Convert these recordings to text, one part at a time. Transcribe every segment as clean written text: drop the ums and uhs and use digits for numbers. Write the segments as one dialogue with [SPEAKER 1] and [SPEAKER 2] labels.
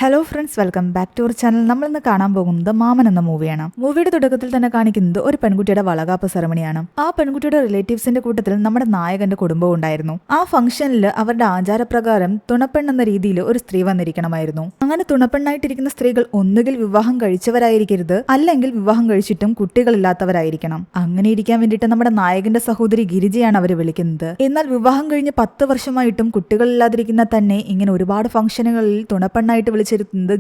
[SPEAKER 1] Hello friends, welcome back to our channel. നമ്മൾ ഇന്ന് കാണാൻ പോകുന്നത് മാമൻ എന്ന മൂവിയാണ്. മൂവിയുടെ തുടക്കത്തിൽ തന്നെ കാണിക്കുന്നത് ഒരു പെൺകുട്ടിയുടെ വളകാപ്പ് സെറമണിയാണ്. ആ പെൺകുട്ടിയുടെ റിലേറ്റീവ്സിന്റെ കൂട്ടത്തിൽ നമ്മുടെ നായകന്റെ കുടുംബവും ഉണ്ടായിരുന്നു. ആ ഫംഗ്ഷനിൽ അവരുടെ ആചാരപ്രകാരം തുണപ്പെൺ എന്ന രീതിയിൽ ഒരു സ്ത്രീ വന്നിരിക്കണമായിരുന്നു. അങ്ങനെ തുണപ്പെണ്ണായിട്ടിരിക്കുന്ന സ്ത്രീകൾ ഒന്നുകിൽ വിവാഹം കഴിച്ചവരായിരിക്കരുത്, അല്ലെങ്കിൽ വിവാഹം കഴിച്ചിട്ടും കുട്ടികളില്ലാത്തവരായിരിക്കണം. അങ്ങനെ ഇരിക്കാൻ വേണ്ടിയിട്ട് നമ്മുടെ നായകന്റെ സഹോദരി ഗിരിജയാണ് അവർ വിളിക്കുന്നത്. എന്നാൽ വിവാഹം കഴിഞ്ഞ് 10 വർഷമായിട്ടും കുട്ടികളില്ലാതിരിക്കുന്ന തന്നെ ഇങ്ങനെ ഒരുപാട് ഫംഗ്ഷനുകളിൽ തുണപ്പെണ്ണായിട്ട് വിളിച്ചിരുന്നത്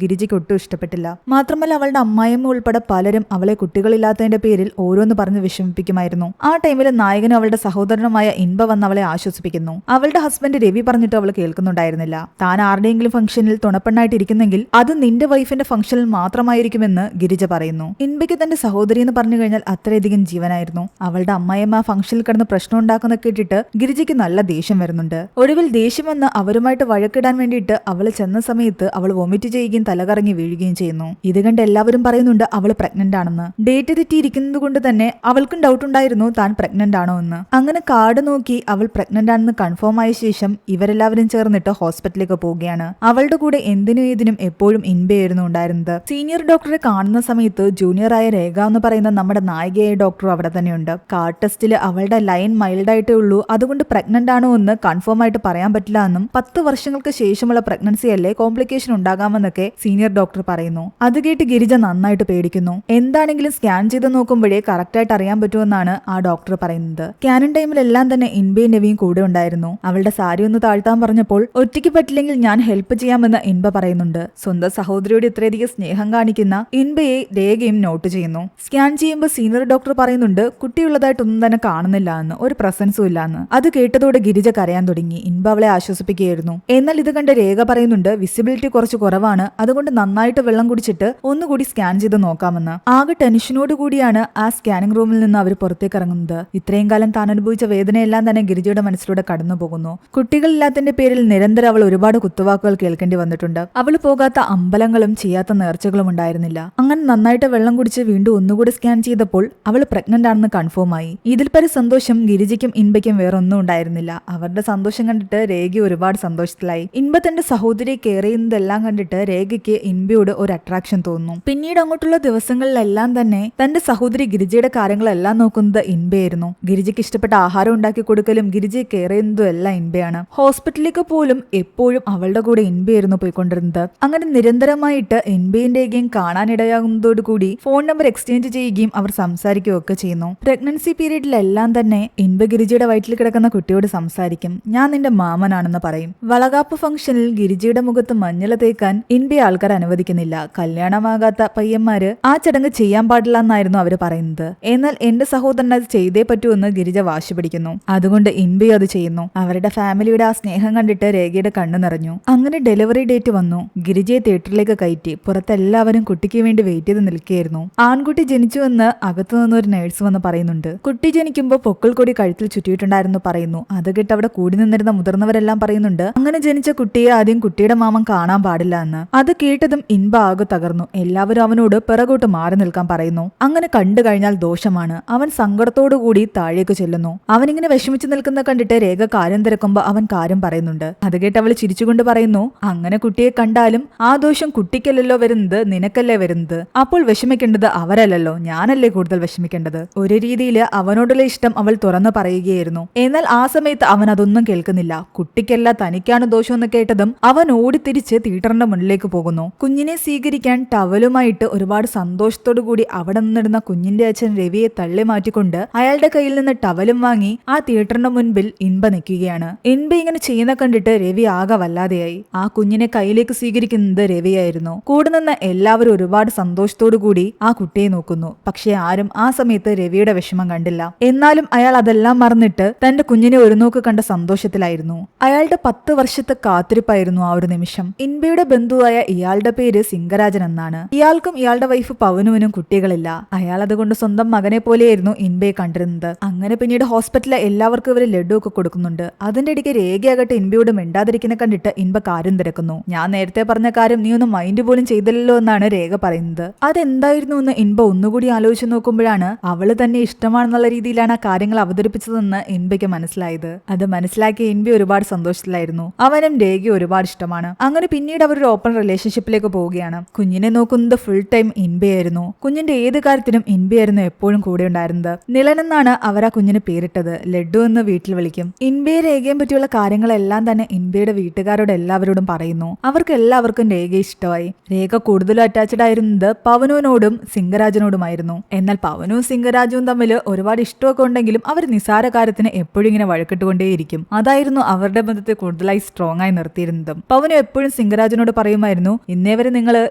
[SPEAKER 1] ഗിരിജയ്ക്ക് ഒട്ടും ഇഷ്ടപ്പെട്ടില്ല. മാത്രമല്ല അവളുടെ അമ്മായിയമ്മ ഉൾപ്പെടെ പലരും അവളെ കുട്ടികളില്ലാത്തതിന്റെ പേരിൽ ഓരോന്ന് പറഞ്ഞ് വിഷമിപ്പിക്കുമായിരുന്നു. ആ ടൈമിൽ നായകനും അവളുടെ സഹോദരനുമായ ഇൻബ വന്ന് അവളെ ആശ്വസിപ്പിക്കുന്നു. അവളുടെ ഹസ്ബൻഡ് രവി പറഞ്ഞിട്ട് അവൾ കേൾക്കുന്നുണ്ടായിരുന്നില്ല. താൻ ആരുടെയെങ്കിലും ഫംഗ്ഷനിൽ തുണപ്പെണ്ണായിട്ട് ഇരിക്കുന്നെങ്കിൽ അത് നിന്റെ വൈഫിന്റെ ഫംഗ്ഷനിൽ മാത്രമായിരിക്കുമെന്ന് ഗിരിജ പറയുന്നു. ഇൻബയ്ക്ക് തന്റെ സഹോദരി എന്ന് പറഞ്ഞു കഴിഞ്ഞാൽ അത്രയധികം ജീവനായിരുന്നു. അവളുടെ അമ്മായിയമ്മ ഫംഗ്ഷനിൽ കിടന്ന് പ്രശ്നം ഉണ്ടാക്കുന്ന കേട്ടിട്ട് ഗിരിജയ്ക്ക് നല്ല ദേഷ്യം വരുന്നുണ്ട്. ഒടുവിൽ ദേഷ്യം വന്ന് അവരുമായിട്ട് വഴക്കിടാൻ വേണ്ടിയിട്ട് അവൾ ചെന്ന സമയത്ത് അവൾ വൊമിറ്റ് ചെയ്യുകയും തലകറങ്ങി വീഴുകയും ചെയ്യുന്നു. ഇത് കണ്ട് എല്ലാവരും പറയുന്നുണ്ട് അവൾ പ്രഗ്നന്റ് ആണെന്ന്. ഡേറ്റ് തെറ്റിയിരിക്കുന്നത് കൊണ്ട് തന്നെ അവൾക്കും ഡൗട്ട് ഉണ്ടായിരുന്നു താൻ പ്രഗ്നന്റ് ആണോ എന്ന്. അങ്ങനെ കാർഡ് നോക്കി അവൾ പ്രഗ്നന്റ് ആണെന്ന് കൺഫേം ആയ ശേഷം ഇവരെല്ലാവരും ചേർന്നിട്ട് ഹോസ്പിറ്റലിലേക്ക് പോവുകയാണ്. അവളുടെ കൂടെ എന്തിനും ഏതിനും എപ്പോഴും ഇൻബയായിരുന്നു ഉണ്ടായിരുന്നത്. സീനിയർ ഡോക്ടറെ കാണുന്ന സമയത്ത് ജൂനിയർ ആയ രേഖ എന്ന് പറയുന്ന നമ്മുടെ നായികയായ ഡോക്ടർ അവിടെ തന്നെയുണ്ട്. കാർഡ് ടെസ്റ്റിൽ അവളുടെ ലൈൻ മൈൽഡ് ആയിട്ടേ ഉള്ളൂ, അതുകൊണ്ട് പ്രഗ്നന്റ് ആണോ എന്ന് കൺഫേം ആയിട്ട് പറയാൻ പറ്റില്ല എന്നും 10 വർഷങ്ങൾക്ക് ശേഷമുള്ള പ്രഗ്നൻസി അല്ലേ, കോംപ്ലിക്കേഷൻ ഉണ്ടാകാമെന്നൊക്കെ സീനിയർ ഡോക്ടർ പറയുന്നു. അത് കേട്ട് ഗിരിജ നന്നായിട്ട് പേടിക്കുന്നു. എന്താണെങ്കിലും സ്കാൻ ചെയ്ത് നോക്കുമ്പോഴേ കറക്റ്റായിട്ട് അറിയാൻ പറ്റുമെന്നാണ് ആ ഡോക്ടർ പറയുന്നത്. സ്കാനിങ് ടൈമിലെല്ലാം തന്നെ ഇൻബയും രവിയും കൂടെ ഉണ്ടായിരുന്നു. അവളുടെ സാരി ഒന്ന് താഴ്ത്താൻ പറഞ്ഞപ്പോൾ ഒറ്റയ്ക്ക് പറ്റില്ലെങ്കിൽ ഞാൻ ഹെൽപ്പ് ചെയ്യാമെന്ന് ഇൻബ പറയുന്നുണ്ട്. സ്വന്തം സഹോദരിയോട് ഇത്രയധികം സ്നേഹം കാണിക്കുന്ന ഇൻബയെ രേഖയും നോട്ട് ചെയ്യുന്നു. സ്കാൻ ചെയ്യുമ്പോൾ സീനിയർ ഡോക്ടർ പറയുന്നുണ്ട് കുട്ടിയുള്ളതായിട്ടൊന്നും തന്നെ കാണുന്നില്ല എന്ന്, ഒരു പ്രസൻസും ഇല്ല എന്ന്. അത് കേട്ടതോടെ ഗിരിജ കരയാൻ തുടങ്ങി. ഇൻബ അവളെ ആശ്വസിപ്പിക്കുകയായിരുന്നു. എന്നാൽ ഇത് കണ്ട് രേഖ പറയുന്നുണ്ട് വിസിബിലിറ്റി കുറച്ച് കുറവാണ്, അതുകൊണ്ട് നന്നായിട്ട് വെള്ളം കുടിച്ചിട്ട് ഒന്നുകൂടി സ്കാൻ ചെയ്ത് നോക്കാമെന്ന്. ആകെ ടെൻഷനോട് കൂടിയാണ് ആ സ്കാനിംഗ് റൂമിൽ നിന്ന് അവർ പുറത്തേക്ക് ഇറങ്ങുന്നത്. ഇത്രയും കാലം താൻ അനുഭവിച്ച വേദനയെല്ലാം തന്നെ ഗിരിജയുടെ മനസ്സിലൂടെ കടന്നു പോകുന്നു. കുട്ടികളില്ലാത്തതിന്റെ പേരിൽ നിരന്തരം അവൾ ഒരുപാട് കുത്തുവാക്കുകൾ കേൾക്കേണ്ടി വന്നിട്ടുണ്ട്. അവൾ പോകാത്ത അമ്പലങ്ങളും ചെയ്യാത്ത നേർച്ചകളും ഉണ്ടായിരുന്നില്ല. അങ്ങനെ നന്നായിട്ട് വെള്ളം കുടിച്ച് വീണ്ടും ഒന്നുകൂടി സ്കാൻ ചെയ്തപ്പോൾ അവൾ പ്രഗ്നന്റ് ആണെന്ന് കൺഫേം ആയി. ഇതിൽ പരി സന്തോഷം ഗിരിജയ്ക്കും ഇൻബയ്ക്കും വേറൊന്നും ഉണ്ടായിരുന്നില്ല. അവരുടെ സന്തോഷം കണ്ടിട്ട് രേഖ ഒരുപാട് സന്തോഷത്തിലായി. ഇൻബ തന്റെ സഹോദരിയെ കെയർ ചെയ്യുന്നതെല്ലാം കണ്ടിട്ട് രേഖയ്ക്ക് ഇൻബയോട് ഒരു അട്രാക്ഷൻ തോന്നുന്നു. പിന്നീട് അങ്ങോട്ടുള്ള ദിവസങ്ങളിലെല്ലാം തന്നെ തന്റെ സഹോദരി ഗിരിജയുടെ കാര്യങ്ങളെല്ലാം നോക്കുന്നത് ഇൻബയായിരുന്നു. ഗിരിജയ്ക്ക് ഇഷ്ടപ്പെട്ട ആഹാരം ഉണ്ടാക്കി കൊടുക്കലും ഗിരിജയെ കെയർ ചെയ്യുന്നതും എല്ലാം ഇൻബയാണ്. ഹോസ്പിറ്റലിലേക്ക് പോലും എപ്പോഴും അവളുടെ കൂടെ ഇൻബയായിരുന്നു പോയിക്കൊണ്ടിരുന്നത്. അങ്ങനെ നിരന്തരമായിട്ട് ഇൻബയും കാണാനിടയാകുന്നതോടുകൂടി ഫോൺ നമ്പർ എക്സ്ചേഞ്ച് ചെയ്യുകയും അവർ സംസാരിക്കുകയും ഒക്കെ ചെയ്യുന്നു. പ്രഗ്നൻസി പീരീഡിലെല്ലാം തന്നെ ഇൻബ ഗിരിജയുടെ വയറ്റിൽ കിടക്കുന്ന കുട്ടിയോട് സംസാരിക്കും. ഞാൻ നിന്റെ മാമനാണെന്ന് പറയും. വളകാപ്പ് ഫംഗ്ഷനിൽ ഗിരിജയുടെ മുഖത്ത് മഞ്ഞള തേക്കാൻ ഇൻബയെ ആൾക്കാർ അനുവദിക്കുന്നില്ല. കല്യാണമാകാത്ത പയ്യന്മാര് ആ ചടങ്ങ് ചെയ്യാൻ പാടില്ല എന്നായിരുന്നു അവര് പറയുന്നത്. എന്നാൽ എന്റെ സഹോദരൻ അത് ചെയ്തേ പറ്റൂ എന്ന് ഗിരിജ വാശി പിടിക്കുന്നു. അതുകൊണ്ട് ഇൻബയും അത് ചെയ്യുന്നു. അവരുടെ ഫാമിലിയുടെ ആ സ്നേഹം കണ്ടിട്ട് രേഖയുടെ കണ്ണു നിറഞ്ഞു. അങ്ങനെ ഡെലിവറി ഡേറ്റ് വന്നു. ഗിരിജയെ തിയേറ്ററിലേക്ക് കയറ്റി. പുറത്തെല്ലാവരും കുട്ടിക്ക് വേണ്ടി വെയിറ്റ് ചെയ്ത് നിൽക്കുകയായിരുന്നു. ആൺകുട്ടി ജനിച്ചുവെന്ന് അകത്തു നിന്ന് ഒരു നേഴ്സ് വന്ന് പറയുന്നുണ്ട്. കുട്ടി ജനിക്കുമ്പോൾ പൊക്കിൾ കൊടി കഴുത്തിൽ ചുറ്റിയിട്ടുണ്ടായിരുന്നു പറയുന്നു. അത് കേട്ട് അവിടെ കൂടി നിന്നിരുന്ന മുതിർന്നവരെല്ലാം പറയുന്നുണ്ട് അങ്ങനെ ജനിച്ച കുട്ടിയെ ആദ്യം കുട്ടിയുടെ മാമൻ കാണാൻ പാടില്ല എന്ന്. അത് കേട്ടതും ഇൻബ ആകെ തകർന്നു. എല്ലാവരും അവനോട് പിറകോട്ട് മാറി നിൽക്കാൻ പറയുന്നു. അങ്ങനെ കണ്ടു കഴിഞ്ഞാൽ ദോഷമാണ്. അവൻ സങ്കടത്തോടുകൂടി താഴേക്ക് ചെല്ലുന്നു. അവനിങ്ങനെ വിഷമിച്ചു നിൽക്കുന്ന കണ്ടിട്ട് രേഖ കാര്യം തിരക്കുമ്പോ അവൻ കാര്യം പറയുന്നുണ്ട്. അത് കേട്ട് അവൾ ചിരിച്ചുകൊണ്ട് പറയുന്നു അങ്ങനെ കുട്ടിയെ കണ്ടാലും ആ ദോഷം കുട്ടിക്കല്ലല്ലോ വരുന്നത്, നിനക്കല്ലേ വരുന്നത്. അപ്പോൾ വിഷമിക്കേണ്ടത് അവരല്ലല്ലോ, ഞാനല്ലേ കൂടുതൽ വിഷമിക്കേണ്ടത്. ഒരു രീതിയിൽ അവനോടുള്ള ഇഷ്ടം അവൾ തുറന്നു പറയുകയായിരുന്നു. എന്നാൽ ആ സമയത്ത് അവൻ അതൊന്നും കേൾക്കുന്നില്ല. കുട്ടിക്കല്ല തനിക്കാണ് ദോഷം എന്ന് കേട്ടതും അവൻ ഓടിത്തിരിച്ച് തിയേറ്ററിന്റെ മുന്നിലേക്ക് പോകുന്നു. കുഞ്ഞിനെ സ്വീകരിക്കാൻ ടവലുമായിട്ട് ഒരുപാട് സന്തോഷത്തോടു കൂടി അവിടെ നിന്നിടുന്ന കുഞ്ഞിന്റെ അച്ഛൻ രവിയെ തള്ളി മാറ്റിക്കൊണ്ട് അയാളുടെ കയ്യിൽ നിന്ന് ടവലും വാങ്ങി ആ തിയേറ്ററിന്റെ മുൻപിൽ ഇൻബ നിൽക്കുകയാണ്. ഇൻബ ഇങ്ങനെ ചെയ്യുന്ന കണ്ടിട്ട് രവി ആകെ വല്ലാതെയായി. ആ കുഞ്ഞിനെ കയ്യിലേക്ക് സ്വീകരിക്കുന്നത് രവിയായിരുന്നു. കൂടെ നിന്ന് എല്ലാവരും ഒരുപാട് സന്തോഷത്തോടു കൂടി ആ കുട്ടിയെ നോക്കുന്നു. പക്ഷെ ആരും ആ സമയത്ത് രവിയുടെ വിഷമം കണ്ടില്ല. എന്നാലും അയാൾ അതെല്ലാം മറന്നിട്ട് തന്റെ കുഞ്ഞിനെ ഒരു നോക്ക് കണ്ട സന്തോഷത്തിലായിരുന്നു. അയാളുടെ 10 വർഷത്തെ കാത്തിരിപ്പായിരുന്നു ആ ഒരു നിമിഷം. ഇൻബയുടെ ബന്ധുവായ ഇയാളുടെ പേര് സിംഗരാജൻ എന്നാണ്. ഇയാൾക്കും ഇയാളുടെ വൈഫ് പവനുവിനും കുട്ടികളില്ല. അയാൾ അതുകൊണ്ട് സ്വന്തം മകനെ പോലെയായിരുന്നു ഇൻബയെ കണ്ടിരുന്നത്. അങ്ങനെ പിന്നീട് ഹോസ്പിറ്റലിലെ എല്ലാവർക്കും ഇവര് ലഡു ഒക്കെ കൊടുക്കുന്നുണ്ട്. അതിന്റെ ഇടയ്ക്ക് രേഖയാകട്ടെ ഇൻബയോട് മിണ്ടാതിരിക്കുന്ന കണ്ടിട്ട് ഇൻബ കാര്യം തിരക്കുന്നു. ഞാൻ നേരത്തെ പറഞ്ഞ കാര്യം നീ ഒന്ന് മൈൻഡ് പോലും ചെയ്തില്ലല്ലോ എന്നാണ് രേഖ പറയുന്നത്. അതെന്തായിരുന്നു എന്ന് ഇൻബ ഒന്നുകൂടി ആലോചിച്ച് നോക്കുമ്പോഴാണ് അവള് തന്നെ ഇഷ്ടമാണെന്നുള്ള രീതിയിലാണ് ആ കാര്യങ്ങൾ അവതരിപ്പിച്ചതെന്ന് ഇൻബയ്ക്ക് മനസ്സിലായത്. അത് മനസ്സിലാക്കിയ ഇൻബ ഒരുപാട് സന്തോഷത്തിലായിരുന്നു. അവനും രേഖ ഒരുപാട് ഇഷ്ടമാണ്. അങ്ങനെ പിന്നീട് അവർ ഒരു ഓപ്പൺ റിലേഷൻഷിപ്പിലേക്ക് പോവുകയാണ്. കുഞ്ഞിനെ നോക്കുന്നത് ഫുൾ ടൈം ഇൻബയായിരുന്നു. കുഞ്ഞിന്റെ ഏത് കാര്യത്തിനും ഇൻബയായിരുന്നു എപ്പോഴും കൂടെ ഉണ്ടായിരുന്നത്. നിലൻ എന്നാണ് അവർ ആ കുഞ്ഞിന് പേരിട്ടത്. ലഡ്ഡു എന്ന് വീട്ടിൽ വിളിക്കും. ഇൻബയെ രേഖയെ പറ്റിയുള്ള കാര്യങ്ങളെല്ലാം തന്നെ ഇൻബയുടെ വീട്ടുകാരോട് എല്ലാവരോടും പറയുന്നു. അവർക്ക് എല്ലാവർക്കും രേഖയെ ഇഷ്ടമായി. രേഖ കൂടുതലും അറ്റാച്ച്ഡ് ആയിരുന്നത് പവനുവിനോടും സിംഗരാജനോടുമായിരുന്നു. എന്നാൽ പവനും സിംഗരാജുവും തമ്മിൽ ഒരുപാട് ഇഷ്ടമൊക്കെ ഉണ്ടെങ്കിലും അവർ നിസാര കാര്യത്തിന് എപ്പോഴും ഇങ്ങനെ വഴക്കിട്ടുകൊണ്ടേയിരിക്കും. അതായിരുന്നു അവരുടെ ബന്ധത്തെ കൂടുതലായി സ്ട്രോങ് ആയി നിർത്തിയിരുന്നതും. പവനും എപ്പോഴും സിംഗരാജനോട് പറയുമായിരുന്നു, ഇന്നേ വരെ നിങ്ങൾ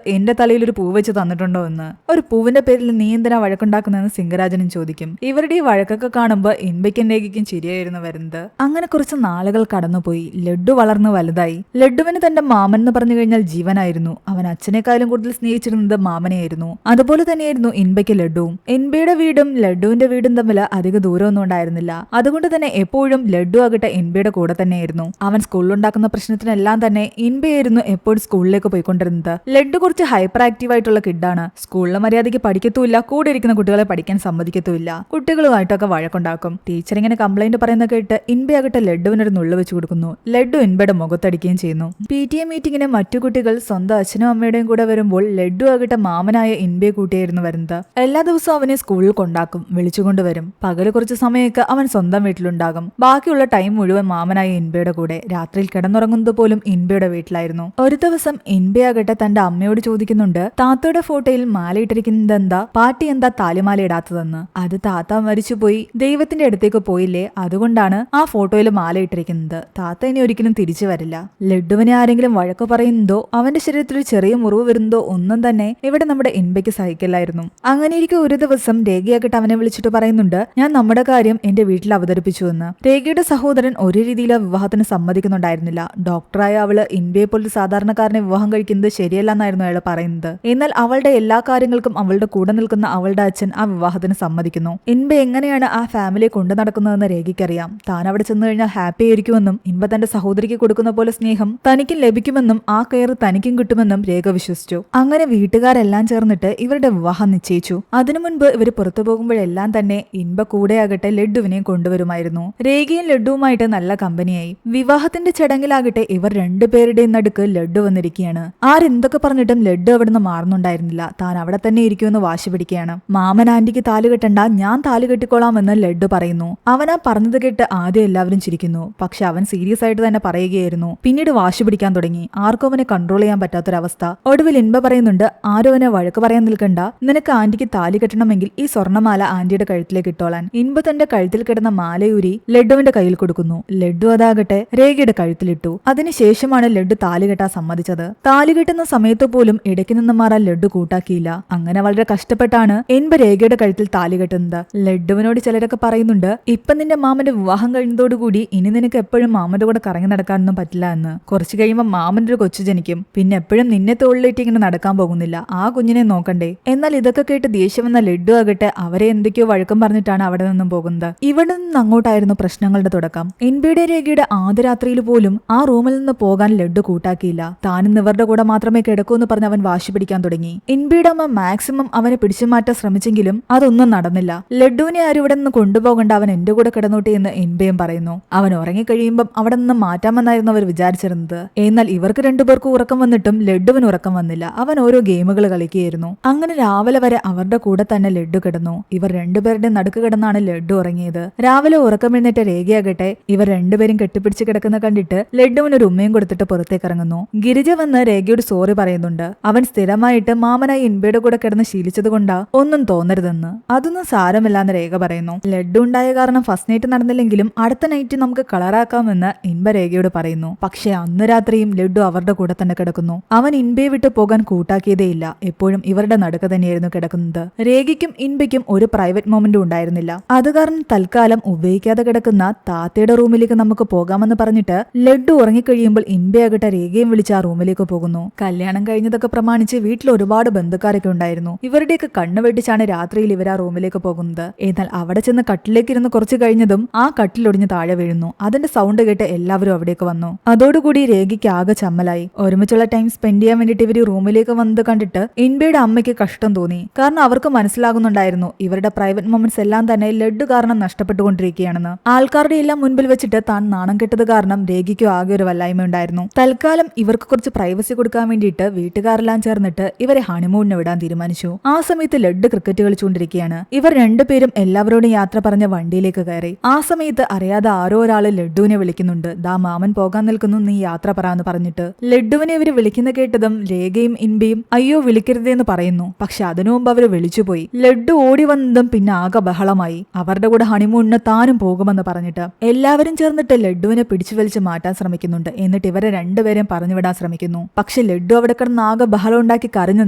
[SPEAKER 1] എന്റെ തലയിൽ ഒരു പൂവ് വെച്ച് തന്നിട്ടുണ്ടോ എന്ന്. ഒരു പൂവിന്റെ പേരിൽ നീ എന്തിനാ വഴക്കുണ്ടാക്കുന്നതെന്ന് സിംഗരാജനും ചോദിക്കും. ഇവരുടെ ഈ വഴക്കൊക്കെ കാണുമ്പോൾ ഇൻബയ്ക്കും രേഖയ്ക്കും ചിരിയായിരുന്നു വരുന്നത്. അങ്ങനെ കുറച്ച് നാളുകൾ കടന്നുപോയി. ലഡ്ഡു വളർന്നു വലുതായി. ലഡ്ഡുവിന് തന്റെ മാമൻ എന്ന് പറഞ്ഞു കഴിഞ്ഞാൽ ജീവനായിരുന്നു. അവൻ അച്ഛനേക്കാളും കൂടുതൽ സ്നേഹിച്ചിരുന്നത് മാമനെയായിരുന്നു. അതുപോലെ തന്നെയായിരുന്നു ഇൻബയ്ക്ക് ലഡ്ഡുവും. ഇൻബയുടെ വീടും ലഡ്ഡുവിന്റെ വീടും തമ്മിൽ അധിക ദൂരമൊന്നും ഉണ്ടായിരുന്നില്ല. അതുകൊണ്ട് തന്നെ എപ്പോഴും ലഡ്ഡു ആകട്ടെ ഇൻബയുടെ കൂടെ തന്നെയായിരുന്നു. അവൻ സ്കൂളിലുണ്ടാക്കുന്ന പ്രശ്നത്തിനെല്ലാം തന്നെ ഇൻബയായിരുന്നു എപ്പോഴും സ്കൂളിലേക്ക് പോയിക്കൊണ്ടിരുന്നത്. ലഡ്ഡു കുറച്ച് ഹൈപ്പർ ആക്റ്റീവ് ആയിട്ടുള്ള കിഡാണ്. സ്കൂളിലെ മര്യാദയ്ക്ക് പഠിക്കത്തുമില്ല. കൂടെ ഇരിക്കുന്ന കുട്ടികളെ പഠിക്കാൻ സമ്മതിക്കത്തുമില്ല. കുട്ടികളുമായിട്ടൊക്കെ വഴക്കുണ്ടാക്കും. ടീച്ചർ ഇങ്ങനെ കംപ്ലൈന്റ് പറയുന്ന കേട്ട് ഇൻബയാകട്ടെ ലഡ്ഡുവിനൊരു നുള്ളു വെച്ച് കൊടുക്കുന്നു. ലഡ്ഡു ഇൻബയുടെ മുഖത്തടിക്കുകയും ചെയ്യുന്നു. PTA മീറ്റിങ്ങിന് മറ്റു കുട്ടികൾ സ്വന്തം അച്ഛനും അമ്മയുടെയും കൂടെ വരുമ്പോൾ ലഡ്ഡു ആകട്ടെ മാമനായ ഇൻബയെ കൂട്ടിയായിരുന്നു വരുന്നത്. എല്ലാ ദിവസവും അവനെ സ്കൂളിൽ കൊണ്ടാക്കും, വിളിച്ചുകൊണ്ടുവരും. പകല് കുറച്ച് സമയമൊക്കെ അവൻ സ്വന്തം വീട്ടിലുണ്ടാകും. ബാക്കിയുള്ള ടൈം മുഴുവൻ മാമനായ ഇൻബയുടെ കൂടെ. രാത്രിയിൽ കിടന്നുറങ്ങുന്നത് പോലും ഇൻബയുടെ വീട്ടിലായിരുന്നു. ഒരു ദിവസം ഇൻബയാകട്ടെ തന്റെ അമ്മയോട് ചോദിക്കുന്നുണ്ട്, താത്തയുടെ ഫോട്ടോയിൽ മാലയിട്ടിരിക്കുന്നത് എന്താ, പാട്ടി എന്താ താലിമാല ഇടാത്തതെന്ന്. അത് താത്ത മരിച്ചുപോയി, ദൈവത്തിന്റെ അടുത്തേക്ക് പോയില്ലേ, അതുകൊണ്ടാണ് ആ ഫോട്ടോയിൽ മാല ഇട്ടിരിക്കുന്നത്. താത്ത ഇനി ഒരിക്കലും തിരിച്ചു വരില്ല. ലഡ്ഡുവിനെ ആരെങ്കിലും വഴക്ക് പറയുന്നതോ അവന്റെ ശരീരത്തിൽ ഒരു ചെറിയ മുറിവ് വരുന്നതോ ഒന്നും തന്നെ ഇവിടെ നമ്മുടെ ഇൻബയ്ക്ക് സഹിക്കില്ലായിരുന്നു. അങ്ങനെയിരിക്കെ ഒരു ദിവസം രേഖയാകട്ടെ അവനെ വിളിച്ചിട്ട് പറയുന്നുണ്ട്, ഞാൻ നമ്മുടെ കാര്യം എന്റെ വീട്ടിൽ അവതരിപ്പിച്ചു എന്ന്. രേഖയുടെ സഹോദരൻ ഒരു രീതിയിൽ വിവാഹത്തിന് സമ്മതിക്കുന്നുണ്ടായിരുന്നില്ല. ഡോക്ടറായ അവള് ഇൻബയെ പോലൊരു സാധാരണക്കാരനെ വിവാഹം കഴിക്കുന്നത് ശരിയല്ല എന്നായിരുന്നു അയാൾ പറയുന്നത്. എന്നാൽ അവളുടെ എല്ലാ കാര്യങ്ങൾക്കും അവളുടെ കൂടെ നിൽക്കുന്ന അവളുടെ അച്ഛൻ ആ വിവാഹത്തിന് സമ്മതിക്കുന്നു. ഇൻബ എങ്ങനെയാണ് ആ ഫാമിലിയെ കൊണ്ടു നടക്കുന്നതെന്ന് രേഖയ്ക്കറിയാം. താൻ അവിടെ ചെന്ന് കഴിഞ്ഞാൽ ഹാപ്പി ആയിരിക്കുമെന്നും ഇൻബ തന്റെ സഹോദരിക്ക് കൊടുക്കുന്ന പോലെ സ്നേഹം തനിക്കും ലഭിക്കുമെന്നും ആ കെയർ തനിക്കും കിട്ടുമെന്നും രേഖ വിശ്വസിച്ചു. അങ്ങനെ വീട്ടുകാരെല്ലാം ചേർന്നിട്ട് ഇവരുടെ വിവാഹം നിശ്ചയിച്ചു. അതിനു മുൻപ് ഇവർ പുറത്തു പോകുമ്പോഴെല്ലാം തന്നെ ഇൻബ കൂടെയാകട്ടെ ലഡ്ഡുവിനെയും കൊണ്ടുവരുമായിരുന്നു. രേഖയും ലഡ്ഡുവുമായിട്ട് നല്ല കമ്പനിയായി. വിവാഹത്തിന്റെ ചടങ്ങിലാകട്ടെ ഇവർ രണ്ടുപേരുടെയും നടുക്ക് ലഡ്ഡു വന്നിരിക്കുകയാണ്. ആരെന്തൊക്കെ പറഞ്ഞിട്ടും ലഡ്ഡു അവിടുന്ന് മാറുന്നുണ്ടായിരുന്നില്ല. താൻ അവിടെ തന്നെ ഇരിക്കുമെന്ന് വാശി പിടിക്കുകയാണ്. മാമൻ ആന്റിക്ക് താലി കെട്ടണ്ട, ഞാൻ താലി കെട്ടിക്കോളാമെന്ന് ലഡ്ഡു പറയുന്നു. അവനാ പറഞ്ഞത് കേട്ട് ആദ്യം എല്ലാവരും ചിരിക്കുന്നു. പക്ഷെ അവൻ സീരിയസ് ആയിട്ട് തന്നെ പറയുകയായിരുന്നു. പിന്നീട് വാശി പിടിക്കാൻ തുടങ്ങി. ആർക്കും അവനെ കൺട്രോൾ ചെയ്യാൻ പറ്റാത്തൊരവസ്ഥ. ഒടുവിൽ ഇൻബ പറയുന്നുണ്ട്, ആരും അവനെ വഴക്ക് പറയാൻ നിൽക്കണ്ട, നിനക്ക് ആന്റിക്ക് താലി കെട്ടണമെങ്കിൽ ഈ സ്വർണ്ണമാല ആന്റിയുടെ കഴുത്തിലേക്ക് ഇട്ടോളാൻ. ഇൻബ തന്റെ കഴുത്തിൽ കിടന്ന മാലയൂരി ലഡ്ഡുവിന്റെ കയ്യിൽ കൊടുക്കുന്നു. ലഡ്ഡു അതാകട്ടെ രേഖയുടെ കഴുത്തിലിട്ടു. അതിനുശേഷമാണ് ലഡ്ഡു താലി കെട്ടാൻ സമ്മതിച്ചത്. താലി കെട്ടുന്ന സമയത്ത് പോലും ഇടയ്ക്ക് നിന്ന് മാറാൻ ലഡ്ഡു കൂട്ടാക്കിയില്ല. അങ്ങനെ വളരെ കഷ്ടപ്പെട്ടാണ് ഇൻബ രേഖയുടെ കഴുത്തിൽ താലി കെട്ടുന്നത്. ലഡ്ഡുവിനോട് ചിലരൊക്കെ പറയുന്നുണ്ട്, ഇപ്പൊ നിന്റെ മാമന്റെ വിവാഹം കഴിഞ്ഞതോടുകൂടി ഇനി നിനക്ക് എപ്പോഴും മാമന്റെ കൂടെ കറങ്ങി നടക്കാനൊന്നും പറ്റില്ല എന്ന്. കുറച്ചു കഴിയുമ്പോൾ മാമന്റെ ഒരു കൊച്ചു ജനിക്കും. പിന്നെ എപ്പോഴും നിന്നെ തോളിലേറ്റ് ഇങ്ങനെ നടക്കാൻ പോകുന്നില്ല. ആ കുഞ്ഞിനെ നോക്കണ്ടേ. എന്നാൽ ഇതൊക്കെ കേട്ട് ദേഷ്യം വന്ന ലഡ്ഡു ആകട്ടെ അവരെ എന്തൊക്കെയോ വഴക്കം പറഞ്ഞിട്ടാണ് അവിടെ നിന്നും പോകുന്നത്. ഇവിടെ നിന്ന് അങ്ങോട്ടായിരുന്നു പ്രശ്നങ്ങളുടെ തുടക്കം. ഇൻബയുടെ രേഖയുടെ ആദ്യ രാത്രിയിൽ പോലും ആ റൂമിൽ നിന്ന് പോകാൻ ലഡ്ഡു കൂട്ടാക്കിയില്ല. താനും ഇവരുടെ കൂടെ മാത്രമേ കിടക്കൂ എന്ന് പറഞ്ഞ് അവൻ വാശി പിടിക്കാൻ തുടങ്ങി. ഇൻബയുടെ അമ്മ മാക്സിമം അവനെ പിടിച്ചു മാറ്റാൻ ശ്രമിച്ചെങ്കിലും അതൊന്നും നടന്നില്ല. ലഡ്ഡുവിനെ ആരും ഇവിടെ നിന്ന് കൊണ്ടുപോകണ്ട, അവൻ എന്റെ കൂടെ കിടന്നോട്ടെ എന്ന് ഇൻബയും പറയുന്നു. അവൻ ഉറങ്ങിക്കഴിയുമ്പം അവിടെ നിന്ന് മാറ്റാമെന്നായിരുന്നു അവർ വിചാരിച്ചിരുന്നത്. എന്നാൽ ഇവർക്ക് രണ്ടുപേർക്കും ഉറക്കം വന്നിട്ടും ലഡ്ഡുവിന് ഉറക്കം വന്നില്ല. അവൻ ഓരോ ഗെയിമുകൾ കളിക്കുകയായിരുന്നു. അങ്ങനെ രാവിലെ വരെ അവരുടെ കൂടെ തന്നെ ലഡ്ഡു കിടന്നു. ഇവർ രണ്ടുപേരുടെ നടുക്ക് കിടന്നാണ് ലഡ്ഡു ഉറങ്ങിയത്. രാവിലെ ഉറക്കമെഴുന്നേറ്റ രേഖയാകട്ടെ ഇവർ രണ്ടുപേരും കെട്ടിപ്പിടിച്ച് കിടക്കുന്ന കണ്ടിട്ട് ലഡ്ഡുവിന് ഒരു ഉമ്മയും കൊടുത്തിട്ട് പുറത്തേക്ക് ഇറങ്ങുന്നു. ഗിരിജ വന്ന് രേഖയോട് സോറി പറയുന്നുണ്ട്. അവൻ സ്ഥിരമായിട്ട് മാമനായി ഇൻബയുടെ കൂടെ കിടന്ന് ശീലിച്ചത് കൊണ്ടാ ഒന്നും തോന്നരുതെന്ന്. അതൊന്നും സാരമില്ലാന്ന് രേഖ പറയുന്നു. ലഡ്ഡു ഉണ്ടായ കാരണം ഫസ്റ്റ് നൈറ്റ് നടന്നില്ലെങ്കിലും അടുത്ത നൈറ്റ് നമുക്ക് കളറാക്കാമെന്ന് ഇൻബ രേഖയോട് പറയുന്നു. പക്ഷെ അന്ന് രാത്രിയും ലഡ്ഡു അവരുടെ കൂടെ തന്നെ കിടക്കുന്നു. അവൻ ഇൻബയെ വിട്ട് പോകാൻ കൂട്ടാക്കിയതേയില്ല. എപ്പോഴും ഇവരുടെ നടുക്ക് തന്നെയായിരുന്നു കിടക്കുന്നത്. രേഖയ്ക്കും ഇൻബയ്ക്കും ഒരു പ്രൈവറ്റ് മൊമെന്റും ഉണ്ടായിരുന്നില്ല. അത് കാരണം തൽക്കാലം ഉപയോഗിക്കാതെ കിടക്കുന്ന താത്തയുടെ റൂമിലേക്ക് നമുക്ക് പോകാമെന്ന് പറഞ്ഞിട്ട് ലഡ്ഡു ഉറങ്ങിക്കഴിയുമ്പോൾ ഇൻബയാകട്ടെ രേഖയും വിളിച്ച് ആ റൂമിലേക്ക് പോകുന്നു. കല്യാണം കഴിഞ്ഞതൊക്കെ പ്രമാണിച്ച് വീട്ടിൽ ഒരുപാട് ബന്ധുക്കാരൊക്കെ ഉണ്ടായിരുന്നു. ഇവരുടെയൊക്കെ കണ്ണു വെട്ടിച്ചാണ് രാത്രിയിൽ ഇവർ ആ റൂമിലേക്ക് പോകുന്നത്. എന്നാൽ അവിടെ ചെന്ന് കട്ടിലേക്ക് ഇരുന്ന് കുറച്ച് കഴിഞ്ഞതും ആ കട്ടിലൊടിഞ്ഞ് താഴെ വീഴുന്നു. അതിന്റെ സൗണ്ട് കേട്ട് എല്ലാവരും അവിടേക്ക് വന്നു. അതോടുകൂടി രേഖയ്ക്ക് ആകെ ചമ്മലായി. ഒരുമിച്ചുള്ള ടൈം സ്പെൻഡ് ചെയ്യാൻ വേണ്ടിട്ട് ഇവർ റൂമിലേക്ക് വന്നത് കണ്ടിട്ട് ഇൻബയുടെ അമ്മയ്ക്ക് കഷ്ടം തോന്നി. കാരണം അവർക്ക് മനസ്സിലാകുന്നുണ്ടായിരുന്നു ഇവരുടെ പ്രൈവറ്റ് മൊമെന്റ്സ് എല്ലാം തന്നെ ലഡ്ഡു കാരണം നഷ്ടപ്പെട്ടുകൊണ്ടിരിക്കുകയാണെന്ന്. ആൾക്കാരുടെ എല്ലാം മുൻപിൽ വെച്ചിട്ട് താൻ നാണം കെട്ടത് കാരണം രേഖയ്ക്കും ആകെ ഒരു വല്ലായ്മ ഉണ്ടായിരുന്നു. തൽക്കാലം ഇവർക്ക് കുറച്ച് പ്രൈവസി കൊടുക്കാൻ വേണ്ടിയിട്ട് വീട്ടുകാരെല്ലാം ചേർന്നിട്ട് ഇവരെ ഹണിമൂണിന് വിടാൻ തീരുമാനിച്ചു. ആ സമയത്ത് ലഡ്ഡു ക്രിക്കറ്റ് കളിച്ചുകൊണ്ടിരിക്കുകയാണ്. ഇവർ രണ്ടുപേരും എല്ലാവരോടും യാത്ര പറഞ്ഞ വണ്ടിയിലേക്ക് കയറി. ആ സമയത്ത് അറിയാതെ ആരോ ഒരാള് ലഡ്ഡുവിനെ വിളിക്കുന്നുണ്ട്. ദാ മാമൻ പോകാൻ നിൽക്കുന്നു, നീ യാത്ര പറയാന്ന് പറഞ്ഞിട്ട്. ലഡ്ഡുവിനെ ഇവര് വിളിക്കുന്ന കേട്ടതും രേഖയും ഇൻബയും അയ്യോ വിളിക്കരുതെന്ന് പറയുന്നു. പക്ഷെ അതിനു മുമ്പ് അവര് വിളിച്ചുപോയി. ലഡ്ഡു ഓടി വന്നതും പിന്നെ ആകെ ബഹളമായി. അവരുടെ കൂടെ ഹണിമൂണിന് താനും പോകുമെന്ന് പറഞ്ഞിട്ട് എല്ലാവരും ചേർന്നിട്ട് ലഡ്ഡുവിനെ പിടിച്ചു വലിച്ച് മാറ്റാൻ ശ്രമിക്കുന്നുണ്ട്. എന്നിട്ട് ഇവരെ രണ്ടുപേരെയും പറഞ്ഞുവിടാൻ ശ്രമിക്കുന്നു. പക്ഷെ ലഡ്ഡു അവിടെ കിടന്ന് ആകെ ബഹളം ഉണ്ടാക്കി കരഞ്ഞു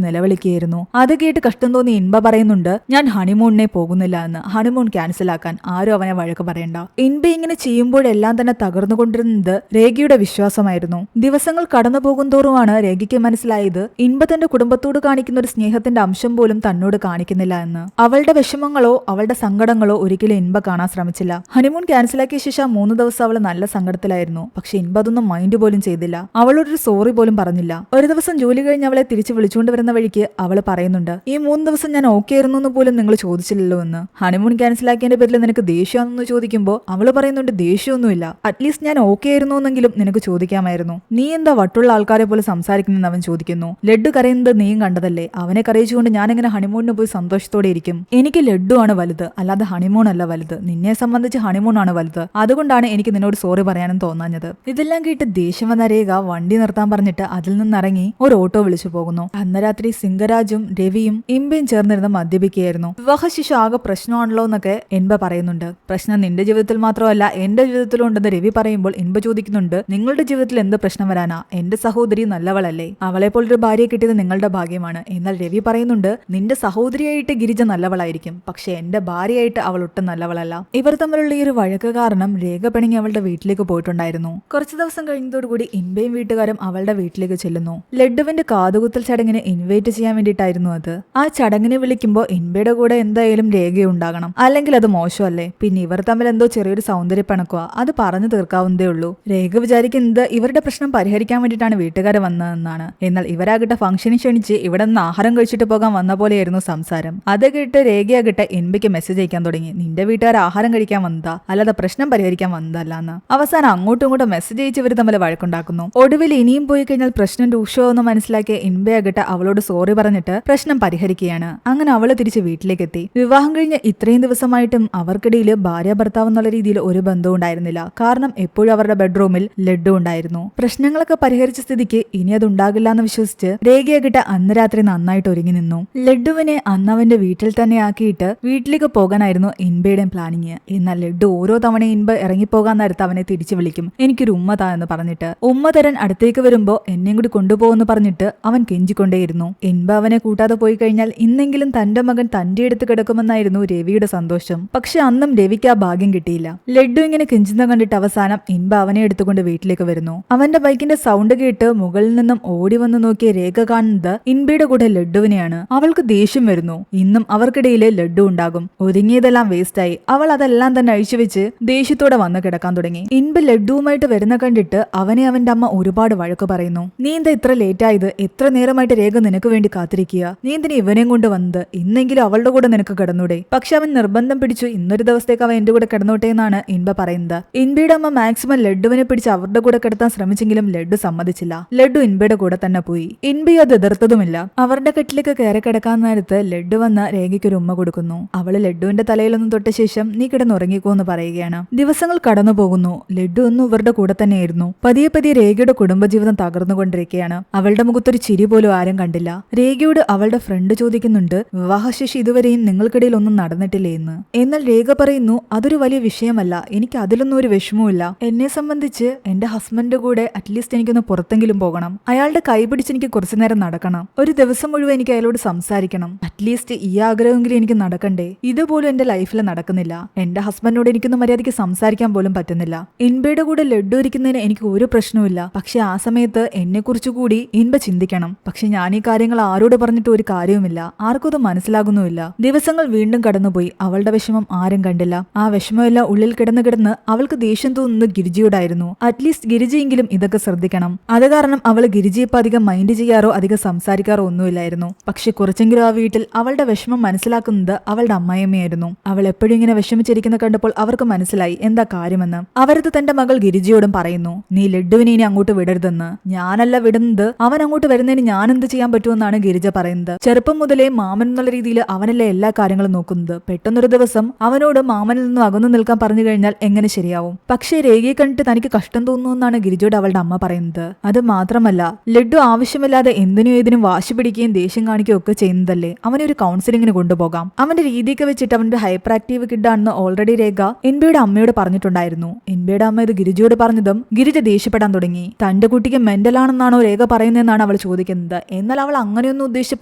[SPEAKER 1] നിലവിളിക്കുകയായിരുന്നു. അത് കേട്ട് കഷ്ടം തോന്നി ഇൻബ പറയുന്നുണ്ട്, ഞാൻ ഹണിമൂണിനെ പോകുന്നില്ല എന്ന്. ഹണിമൂൺ ക്യാൻസൽ ആക്കാൻ ആരും അവനെ വഴക്ക് പറയണ്ട. ഇൻബ ഇങ്ങനെ ചെയ്യുമ്പോഴെല്ലാം തന്നെ തകർന്നുകൊണ്ടിരുന്നത് രേഖയുടെ വിശ്വാസമായിരുന്നു. ദിവസങ്ങൾ കടന്നു പോകും തോറുമാണ് രേഖയ്ക്ക് മനസ്സിലായത് ഇൻബ തന്റെ കുടുംബത്തോട് കാണിക്കുന്ന ഒരു സ്നേഹത്തിന്റെ അംശം പോലും തന്നോട് കാണിക്കുന്നില്ല എന്ന്. അവളുടെ വിഷമങ്ങളോ അവളുടെ സങ്കടങ്ങളോ ഒരിക്കലും ഇൻബ കാണാൻ ശ്രമിച്ചില്ല. ഹണിമൂൺ ക്യാൻസലാക്കിയ ശേഷം 3 ദിവസം അവൾ നല്ല സങ്കടത്തിലായിരുന്നു. പക്ഷെ ഇൻബ അതൊന്നും മൈൻഡ് പോലും ചെയ്തില്ല. അവളോടൊരു സോറി പോലും പറഞ്ഞില്ല. ഒരു ദിവസം ജോലി കഴിഞ്ഞ് അവളെ തിരിച്ചു വിളിച്ചുകൊണ്ട് വരുന്ന വഴിക്ക് അവൾ പറയുന്നുണ്ട്, ഈ 3 ദിവസം ഞാൻ ഓക്കെ ആയിരുന്നു എന്ന് പോലും നിങ്ങൾ ചോദിച്ചില്ലല്ലോ എന്ന്. ഹണിമൂൺ ക്യാൻസലാക്കിയതിന്റെ പേരിൽ നിനക്ക് ദേഷ്യമാണെന്ന് ചോദിക്കുമ്പോൾ അവള് പറയുന്നുണ്ട്, ദേഷ്യമൊന്നുമില്ല, അറ്റ്ലീസ്റ്റ് ഞാൻ ഓക്കെ ആയിരുന്നു എന്നെങ്കിലും നിനക്ക് ചോദിക്കാമായിരുന്നു. നീ എന്താ വട്ടുള്ള ആൾക്കാരെ പോലെ സംസാരിക്കുന്നെന്ന് അവൻ ചോദിക്കുന്നു. ലഡ്ഡു കരയുന്നത് നീയും കണ്ടതല്ലേ, അവനെ കരയിച്ചുകൊണ്ട് ഞാനിങ്ങനെ ഹണിമൂണിന് പോയി സന്തോഷത്തോടെ ഇരിക്കും. എനിക്ക് ലഡ്ഡു ആണ് വലുത്, അല്ലാതെ ഹണിമൂൺ അല്ല വലുത്. നിന്നെ സംബന്ധിച്ച് ഹണിമൂൺ ആണ് വലുത്. അതുകൊണ്ടാണ് എനിക്ക് നിന്നോട് സോറി പറയാനും തോന്നാഞ്ഞത്. ഇതെല്ലാം കേട്ട് ദേഷ്യം വന്ന രേഖ വണ്ടി നിർത്താൻ പറഞ്ഞിട്ട് അതിൽ നിന്നിറങ്ങി ഒരു ഓട്ടോ വിളിച്ചു പോകുന്നു. അന്ന് രാത്രി സിംഗരാജും രവിയും ഇൻബയും ചേർന്നിരുന്ന് മദ്യപിക്കുകയായിരുന്നു. വിവാഹ ശിശു ആകെ പ്രശ്നമാണല്ലോ എന്നൊക്കെ ഇൻബ പറയുന്നുണ്ട്. പ്രശ്നം നിന്റെ ജീവിതത്തിൽ മാത്രമല്ല എന്റെ ജീവിതത്തിലും ഉണ്ടെന്ന് രവി പറയുമ്പോൾ ഇൻബ ചോദിക്കുന്നുണ്ട്, നിങ്ങളുടെ ജീവിതത്തിൽ എന്ത് പ്രശ്നം വരാനാ? എന്റെ സഹോദരി നല്ലവളല്ലേ, അവളെ പോലൊരു ഭാര്യയെ കിട്ടിയത് നിങ്ങളുടെ ഭാഗ്യമാണ്. എന്നാൽ രവി പറയുന്നുണ്ട്, നിന്റെ സഹോദരിയായിട്ട് ഗിരിജ നല്ലവളായിരിക്കും, പക്ഷെ എന്റെ ഭാര്യയായിട്ട് അവൾ ഒട്ടും നല്ലവളല്ല. ഇവർ തമ്മിലുള്ള ഈ ഒരു വഴക്ക് കാരണം രേഖ പിണങ്ങി അവളുടെ വീട്ടിലേക്ക് പോയിട്ടുണ്ടായിരുന്നു. കുറച്ചു ദിവസം കഴിഞ്ഞതോടുകൂടി ഇൻബയും വീട്ടുകാരും അവളുടെ വീട്ടിലേക്ക് ചെല്ലുന്നു. ലഡ്ഡുവിന്റെ കാതുകുത്തൽ ചടങ്ങിന് ഇൻവൈറ്റ് ചെയ്യാൻ വേണ്ടിയിട്ടായിരുന്നു അത്. ആ ചടങ്ങിന് വിളിക്കുമ്പോൾ ഇൻബയുടെ കൂടെ എന്തായാലും രേഖയുണ്ടാകണം, അല്ലെങ്കിൽ അത് മോശമല്ലേ. പിന്നെ ഇവർ തമ്മിൽ എന്തോ ചെറിയൊരു സൗന്ദര്യ പിണക്കുക, അത് പറഞ്ഞു തീർക്കാവുന്നതേ ഉള്ളൂ. രേഖ വിചാരിക്കുന്നത് ഇവരുടെ പ്രശ്നം പരിഹരിക്കാൻ വേണ്ടിയിട്ടാണ് വീട്ടുകാർ വന്നതെന്നാണ്. എന്നാൽ ഇവരാകട്ടെ ഫംഗ്ഷന് ക്ഷണിച്ച് ഇവിടെ നിന്ന് ആഹാരം കഴിച്ചിട്ട് പോകാൻ വന്ന പോലെയായിരുന്നു സംസാരം. അത് കേട്ട് രേഖയാകട്ടെ ഇൻബയ്ക്ക് മെസ്സേജ് അയക്കാൻ തുടങ്ങി, നിന്റെ വീട്ടുകാർ ആഹാരം കഴിക്കാൻ വന്നതാ, അല്ലാതെ പ്രശ്നം പരിഹരിക്കാൻ വന്നതല്ലാന്ന്. അവസാനം അങ്ങോട്ടും ഇങ്ങോട്ടും മെസ്സേജ് അയച്ച് ഇവർ തമ്മിൽ വഴക്കുണ്ടാക്കുന്നു. ഒടുവിൽ ഇനിയും പോയി കഴിഞ്ഞാൽ പ്രശ്നം രൂക്ഷമെന്ന് മനസ്സിലാക്കിയ ഇൻബയാകട്ടെ അവളോട് സോറി പറഞ്ഞിട്ട് പ്രശ്നം പരിഹരിക്കുകയാണ്. അങ്ങനെ അവള് തിരിച്ച് വീട്ടിലേക്ക് എത്തി. വിവാഹം കഴിഞ്ഞ് ഇത്രയും ദിവസമായിട്ടും അവർക്കിടയിൽ ഭാര്യ ഭർത്താവ് എന്നുള്ള രീതിയിൽ ഒരു ബന്ധവും ഉണ്ടായിരുന്നില്ല. കാരണം എപ്പോഴും അവരുടെ ബെഡ്റൂമിൽ ലഡ്ഡു ഉണ്ടായിരുന്നു. പ്രശ്നങ്ങളൊക്കെ പരിഹരിച്ച സ്ഥിതിക്ക് ഇനി അത് ഉണ്ടാകില്ല എന്ന് വിശ്വസിച്ച് രേഖയാകട്ടെ അന്ന് രാത്രി നന്നായിട്ട് ഒരുങ്ങി നിന്നു. ലഡ്ഡുവിനെ അന്ന് അവന്റെ വീട്ടിൽ തന്നെ ആക്കിയിട്ട് വീട്ടിലേക്ക് പോകാനായിരുന്നു ഇൻബയുടെയും പ്ലാനിങ്. എന്നാൽ ലഡ്ഡു ഓരോ തവണ ഇൻബ ഇറങ്ങിപ്പോകാൻ നേരത്ത് അവനെ തിരിച്ചു വിളിക്കും, എനിക്കൊരു ഉമ്മ താ എന്ന് പറഞ്ഞിട്ട്. ഉമ്മ തരാൻ അടുത്തേക്ക് വരുമ്പോ എന്നെയും കൂടി കൊണ്ടുപോകുമെന്ന് പറഞ്ഞിട്ട് അവൻ കെഞ്ചിക്കൊണ്ടേയിരുന്നു. ഇൻബ അവനെ കൂട്ടാതെ പോയി കഴിഞ്ഞാൽ ഇന്നെങ്കിലും തന്റെ മകൻ തന്റെ അടുത്ത് കിടക്കുമെന്നായിരുന്നു രവിയുടെ സന്തോഷം. പക്ഷെ അന്നും രവിക്ക് ആ ഭാഗ്യം കിട്ടിയില്ല. ലഡ്ഡു ഇങ്ങനെ കെഞ്ചുന്ന കണ്ടിട്ട് അവസാനം ഇൻബ അവനെ എടുത്തുകൊണ്ട് വീട്ടിലേക്ക് വരുന്നു. അവന്റെ ബൈക്കിന്റെ സൗണ്ട് കേട്ട് മുകളിൽ നിന്നും ഓടി വന്ന് നോക്കിയ രേഖ കാണുന്നത് ഇൻബയുടെ കൂടെ ലഡ്ഡുവിനെയാണ്. അവൾക്ക് ദേഷ്യം വരുന്നു. ഇന്നും അവർക്കിടയിൽ ലഡ്ഡു ഉണ്ടാകും. ഒരുങ്ങിയതെല്ലാം വേസ്റ്റായി. അവൾ അതെല്ലാം തന്നെ അഴിച്ചുവെച്ച് ദേഷ്യത്തോടെ വന്ന് കിടക്കാൻ തുടങ്ങി. ഇൻബ ലഡ്ഡുവുമായിട്ട് വരുന്ന കണ്ടിട്ട് അവനെ അവന്റെ അമ്മ ഒരുപാട് വഴക്ക് പറയുന്നു. നീ എന്താ ഇത്ര ലേറ്റ് ആയത്? എത്ര നേരമായിട്ട് രേഖ നിനക്ക് വേണ്ടി കാത്തിരിക്കുക. നീ എന്തിനാ ഇവനെയും കൊണ്ട് വന്നത്? ഇന്നെങ്കിലും അവളുടെ കൂടെ നിനക്ക് കിടന്നൂടെ? പക്ഷെ അവൻ നിർബന്ധം പിടിച്ചു ഇന്നൊരു ദിവസത്തേക്ക് അവൻ എന്റെ കൂടെ കിടന്നോട്ടെ എന്നാണ് ഇൻബ പറയുന്നത്. ഇൻബയുടെ അമ്മ മാക്സിമം ലഡ്ഡുവിനെ പിടിച്ച് അവരുടെ കൂടെ കിടത്താൻ ശ്രമിച്ചെങ്കിലും ലഡ്ഡു സമ്മതിച്ചില്ല. ലഡ്ഡു ഇൻബയുടെ കൂടെ തന്നെ പോയി. ഇൻബി അത് എതിർത്തതുമില്ല. അവരുടെ കെട്ടിലേക്ക് കയറി കിടക്കാൻ നേരത്ത് ലഡ്ഡു വന്ന് രേഖയ്ക്ക് ഒരു ഉമ്മ കൊടുക്കുന്നു. അവള് ലഡ്ഡുവിന്റെ തലയിലൊന്നും തൊട്ട ശേഷം നീ കിടന്നുറങ്ങിക്കോ എന്ന് പറയുകയാണ്. ദിവസങ്ങൾ കടന്നു പോകുന്നു. ലഡ്ഡു ഒന്നും ഇവരുടെ കൂടെ തന്നെയായിരുന്നു. പതിയെ പതിയെ രേഖയുടെ കുടുംബജീവിതം തകർന്നുകൊണ്ടിരിക്കുകയാണ്. അവളുടെ മുഖത്തൊരു ചിരി പോലും ആരും കണ്ടില്ല. രേഖയോട് അവളുടെ ഫ്രണ്ട് ചോദിക്കുന്നുണ്ട്, വിവാഹശേഷി ഇതുവരെയും നിങ്ങൾക്കിടയിൽ ഒന്നും നടന്നിട്ടില്ലേ എന്ന്. എന്നാൽ രേഖ പറയുന്നു, അതൊരു വലിയ വിഷയമല്ല, എനിക്ക് അതിലൊന്നും ഒരു വിഷമവുമില്ല. എന്നെ സംബന്ധിച്ച് എന്റെ ഹസ്ബൻഡിന്റെ കൂടെ അറ്റ്ലീസ്റ്റ് എനിക്കൊന്ന് പുറത്തെങ്കിലും പോകണം. അയാളുടെ കൈ പിടിച്ച് എനിക്ക് കുറച്ചു നേരം നടക്കണം. ഒരു ദിവസം മുഴുവൻ എനിക്ക് അയാളോട് സംസാരിക്കണം. അറ്റ്ലീസ്റ്റ് ഈ ആഗ്രഹമെങ്കിലും എനിക്ക് നടക്കണ്ടേ? ഇതുപോലും എന്റെ ലൈഫിൽ നടക്കുന്നില്ല. എന്റെ ഹസ്ബൻഡിനോട് എനിക്കൊന്ന് മര്യാദയ്ക്ക് സംസാരിക്കാൻ പോലും പറ്റുന്നില്ല. ഇൻബയുടെ കൂടെ ലഡ്ഡു ഇരിക്കുന്നതിന് എനിക്ക് ഒരു പ്രശ്നവുമില്ല. പക്ഷെ ആ സമയത്ത് എന്നെ കുറിച്ച് കൂടി ഇൻബ ചിന്തിക്കണം. പക്ഷെ ഞാൻ ഈ കാര്യങ്ങൾ ആരോട് പറഞ്ഞിട്ട് ഒരു കാര്യവുമില്ല. ആർക്കും അത് മനസ്സിലാകുന്നുമില്ല. ദിവസങ്ങൾ വീണ്ടും കടന്നുപോയി. അവളുടെ വിഷമം ആരും കണ്ടില്ല. ആ വിഷമമെല്ലാം ഉള്ളിൽ കിടന്ന് അവൾക്ക് ദേഷ്യം തോന്നുന്നത് ഗിരിജയോടായിരുന്നു. അറ്റ്ലീസ്റ്റ് ഗിരിജയെങ്കിലും ഇതൊക്കെ ശ്രദ്ധിക്കണം. അത് കാരണം അവൾ ഗിരിജയെ ഇപ്പൊ അധികം മൈൻഡ് ചെയ്യാറോ അധികം സംസാരിക്കാറോ ഒന്നുമില്ലായിരുന്നു. പക്ഷെ കുറച്ചെങ്കിലും ആ വീട്ടിൽ അവളുടെ വിഷമം മനസ്സിലാക്കുന്നത് അവളുടെ അമ്മായിയമ്മയായിരുന്നു. അവൾ എപ്പോഴും ഇങ്ങനെ വിഷമിച്ചിരിക്കുന്ന കണ്ടപ്പോൾ അവർക്ക് മനസ്സിലായി എന്താ കാര്യമെന്ന്. അവരത് തന്റെ മകൾ ഗിരിജയോടും പറയുന്നു, നീ ലഡ്ഡുവിനെ ഇനി അങ്ങോട്ട് വിടരുതെന്ന്. ഞാനല്ല വിടുന്നത്, അവൻ അങ്ങോട്ട് വരുന്നതിന് ഞാൻ എന്ത് ചെയ്യാൻ പറ്റുമെന്നാണ് ഗിരിജ പറയുന്നത്. ചെറുപ്പം മുതലേ മാമൻ എന്നുള്ള രീതിയിൽ അവനല്ലേ എല്ലാ കാര്യങ്ങളും നോക്കുന്നത്. പെട്ടെന്നൊരു ദിവസം അവനോട് മാമനിൽ നിന്നും അകന്നു നിൽക്കാൻ പറഞ്ഞു കഴിഞ്ഞാൽ എങ്ങനെ ശരിയാവും? പക്ഷേ രേഖയെ കണ്ടിട്ട് തനിക്ക് കഷ്ടം തോന്നുമെന്നാണ് ഗിരിജയോട് അവളുടെ അമ്മ പറയുന്നത്. അത് മാത്രമല്ല, ലഡ്ഡു ആവശ്യമില്ലാതെ എന്തിനും ഏതിനും വാശി പിടിക്കുകയും ദേഷ്യം കാണിക്കുകയും ഒക്കെ ചെയ്യുന്നതല്ലേ, അവനെ ഒരു കൗൺസിലിങ്ങിന് കൊണ്ടുപോകാം. അവന്റെ രീതിയൊക്കെ വെച്ചിട്ട് അവന്റെ ഹൈപ്പർ ആക്റ്റീവ് കിഡാണെന്ന് ഓൾറെഡി രേഖ എൻബിയുടെ അമ്മയോട് പറഞ്ഞിട്ടുണ്ടായിരുന്നു. എൻബിയുടെ അമ്മ ഇത് ഗിരിജയോട് പറഞ്ഞതും ഗിരിജ ദേഷ്യപ്പെടാൻ തുടങ്ങി. തന്റെ കുട്ടിക്ക് മെന്റൽ ആണെന്നാണോ രേഖ പറയുന്നതെന്നാണ് അവൾ ചോദിക്കുന്നത്. എന്നാൽ അവൾ അങ്ങനെയൊന്നും ഉദ്ദേശിച്ച്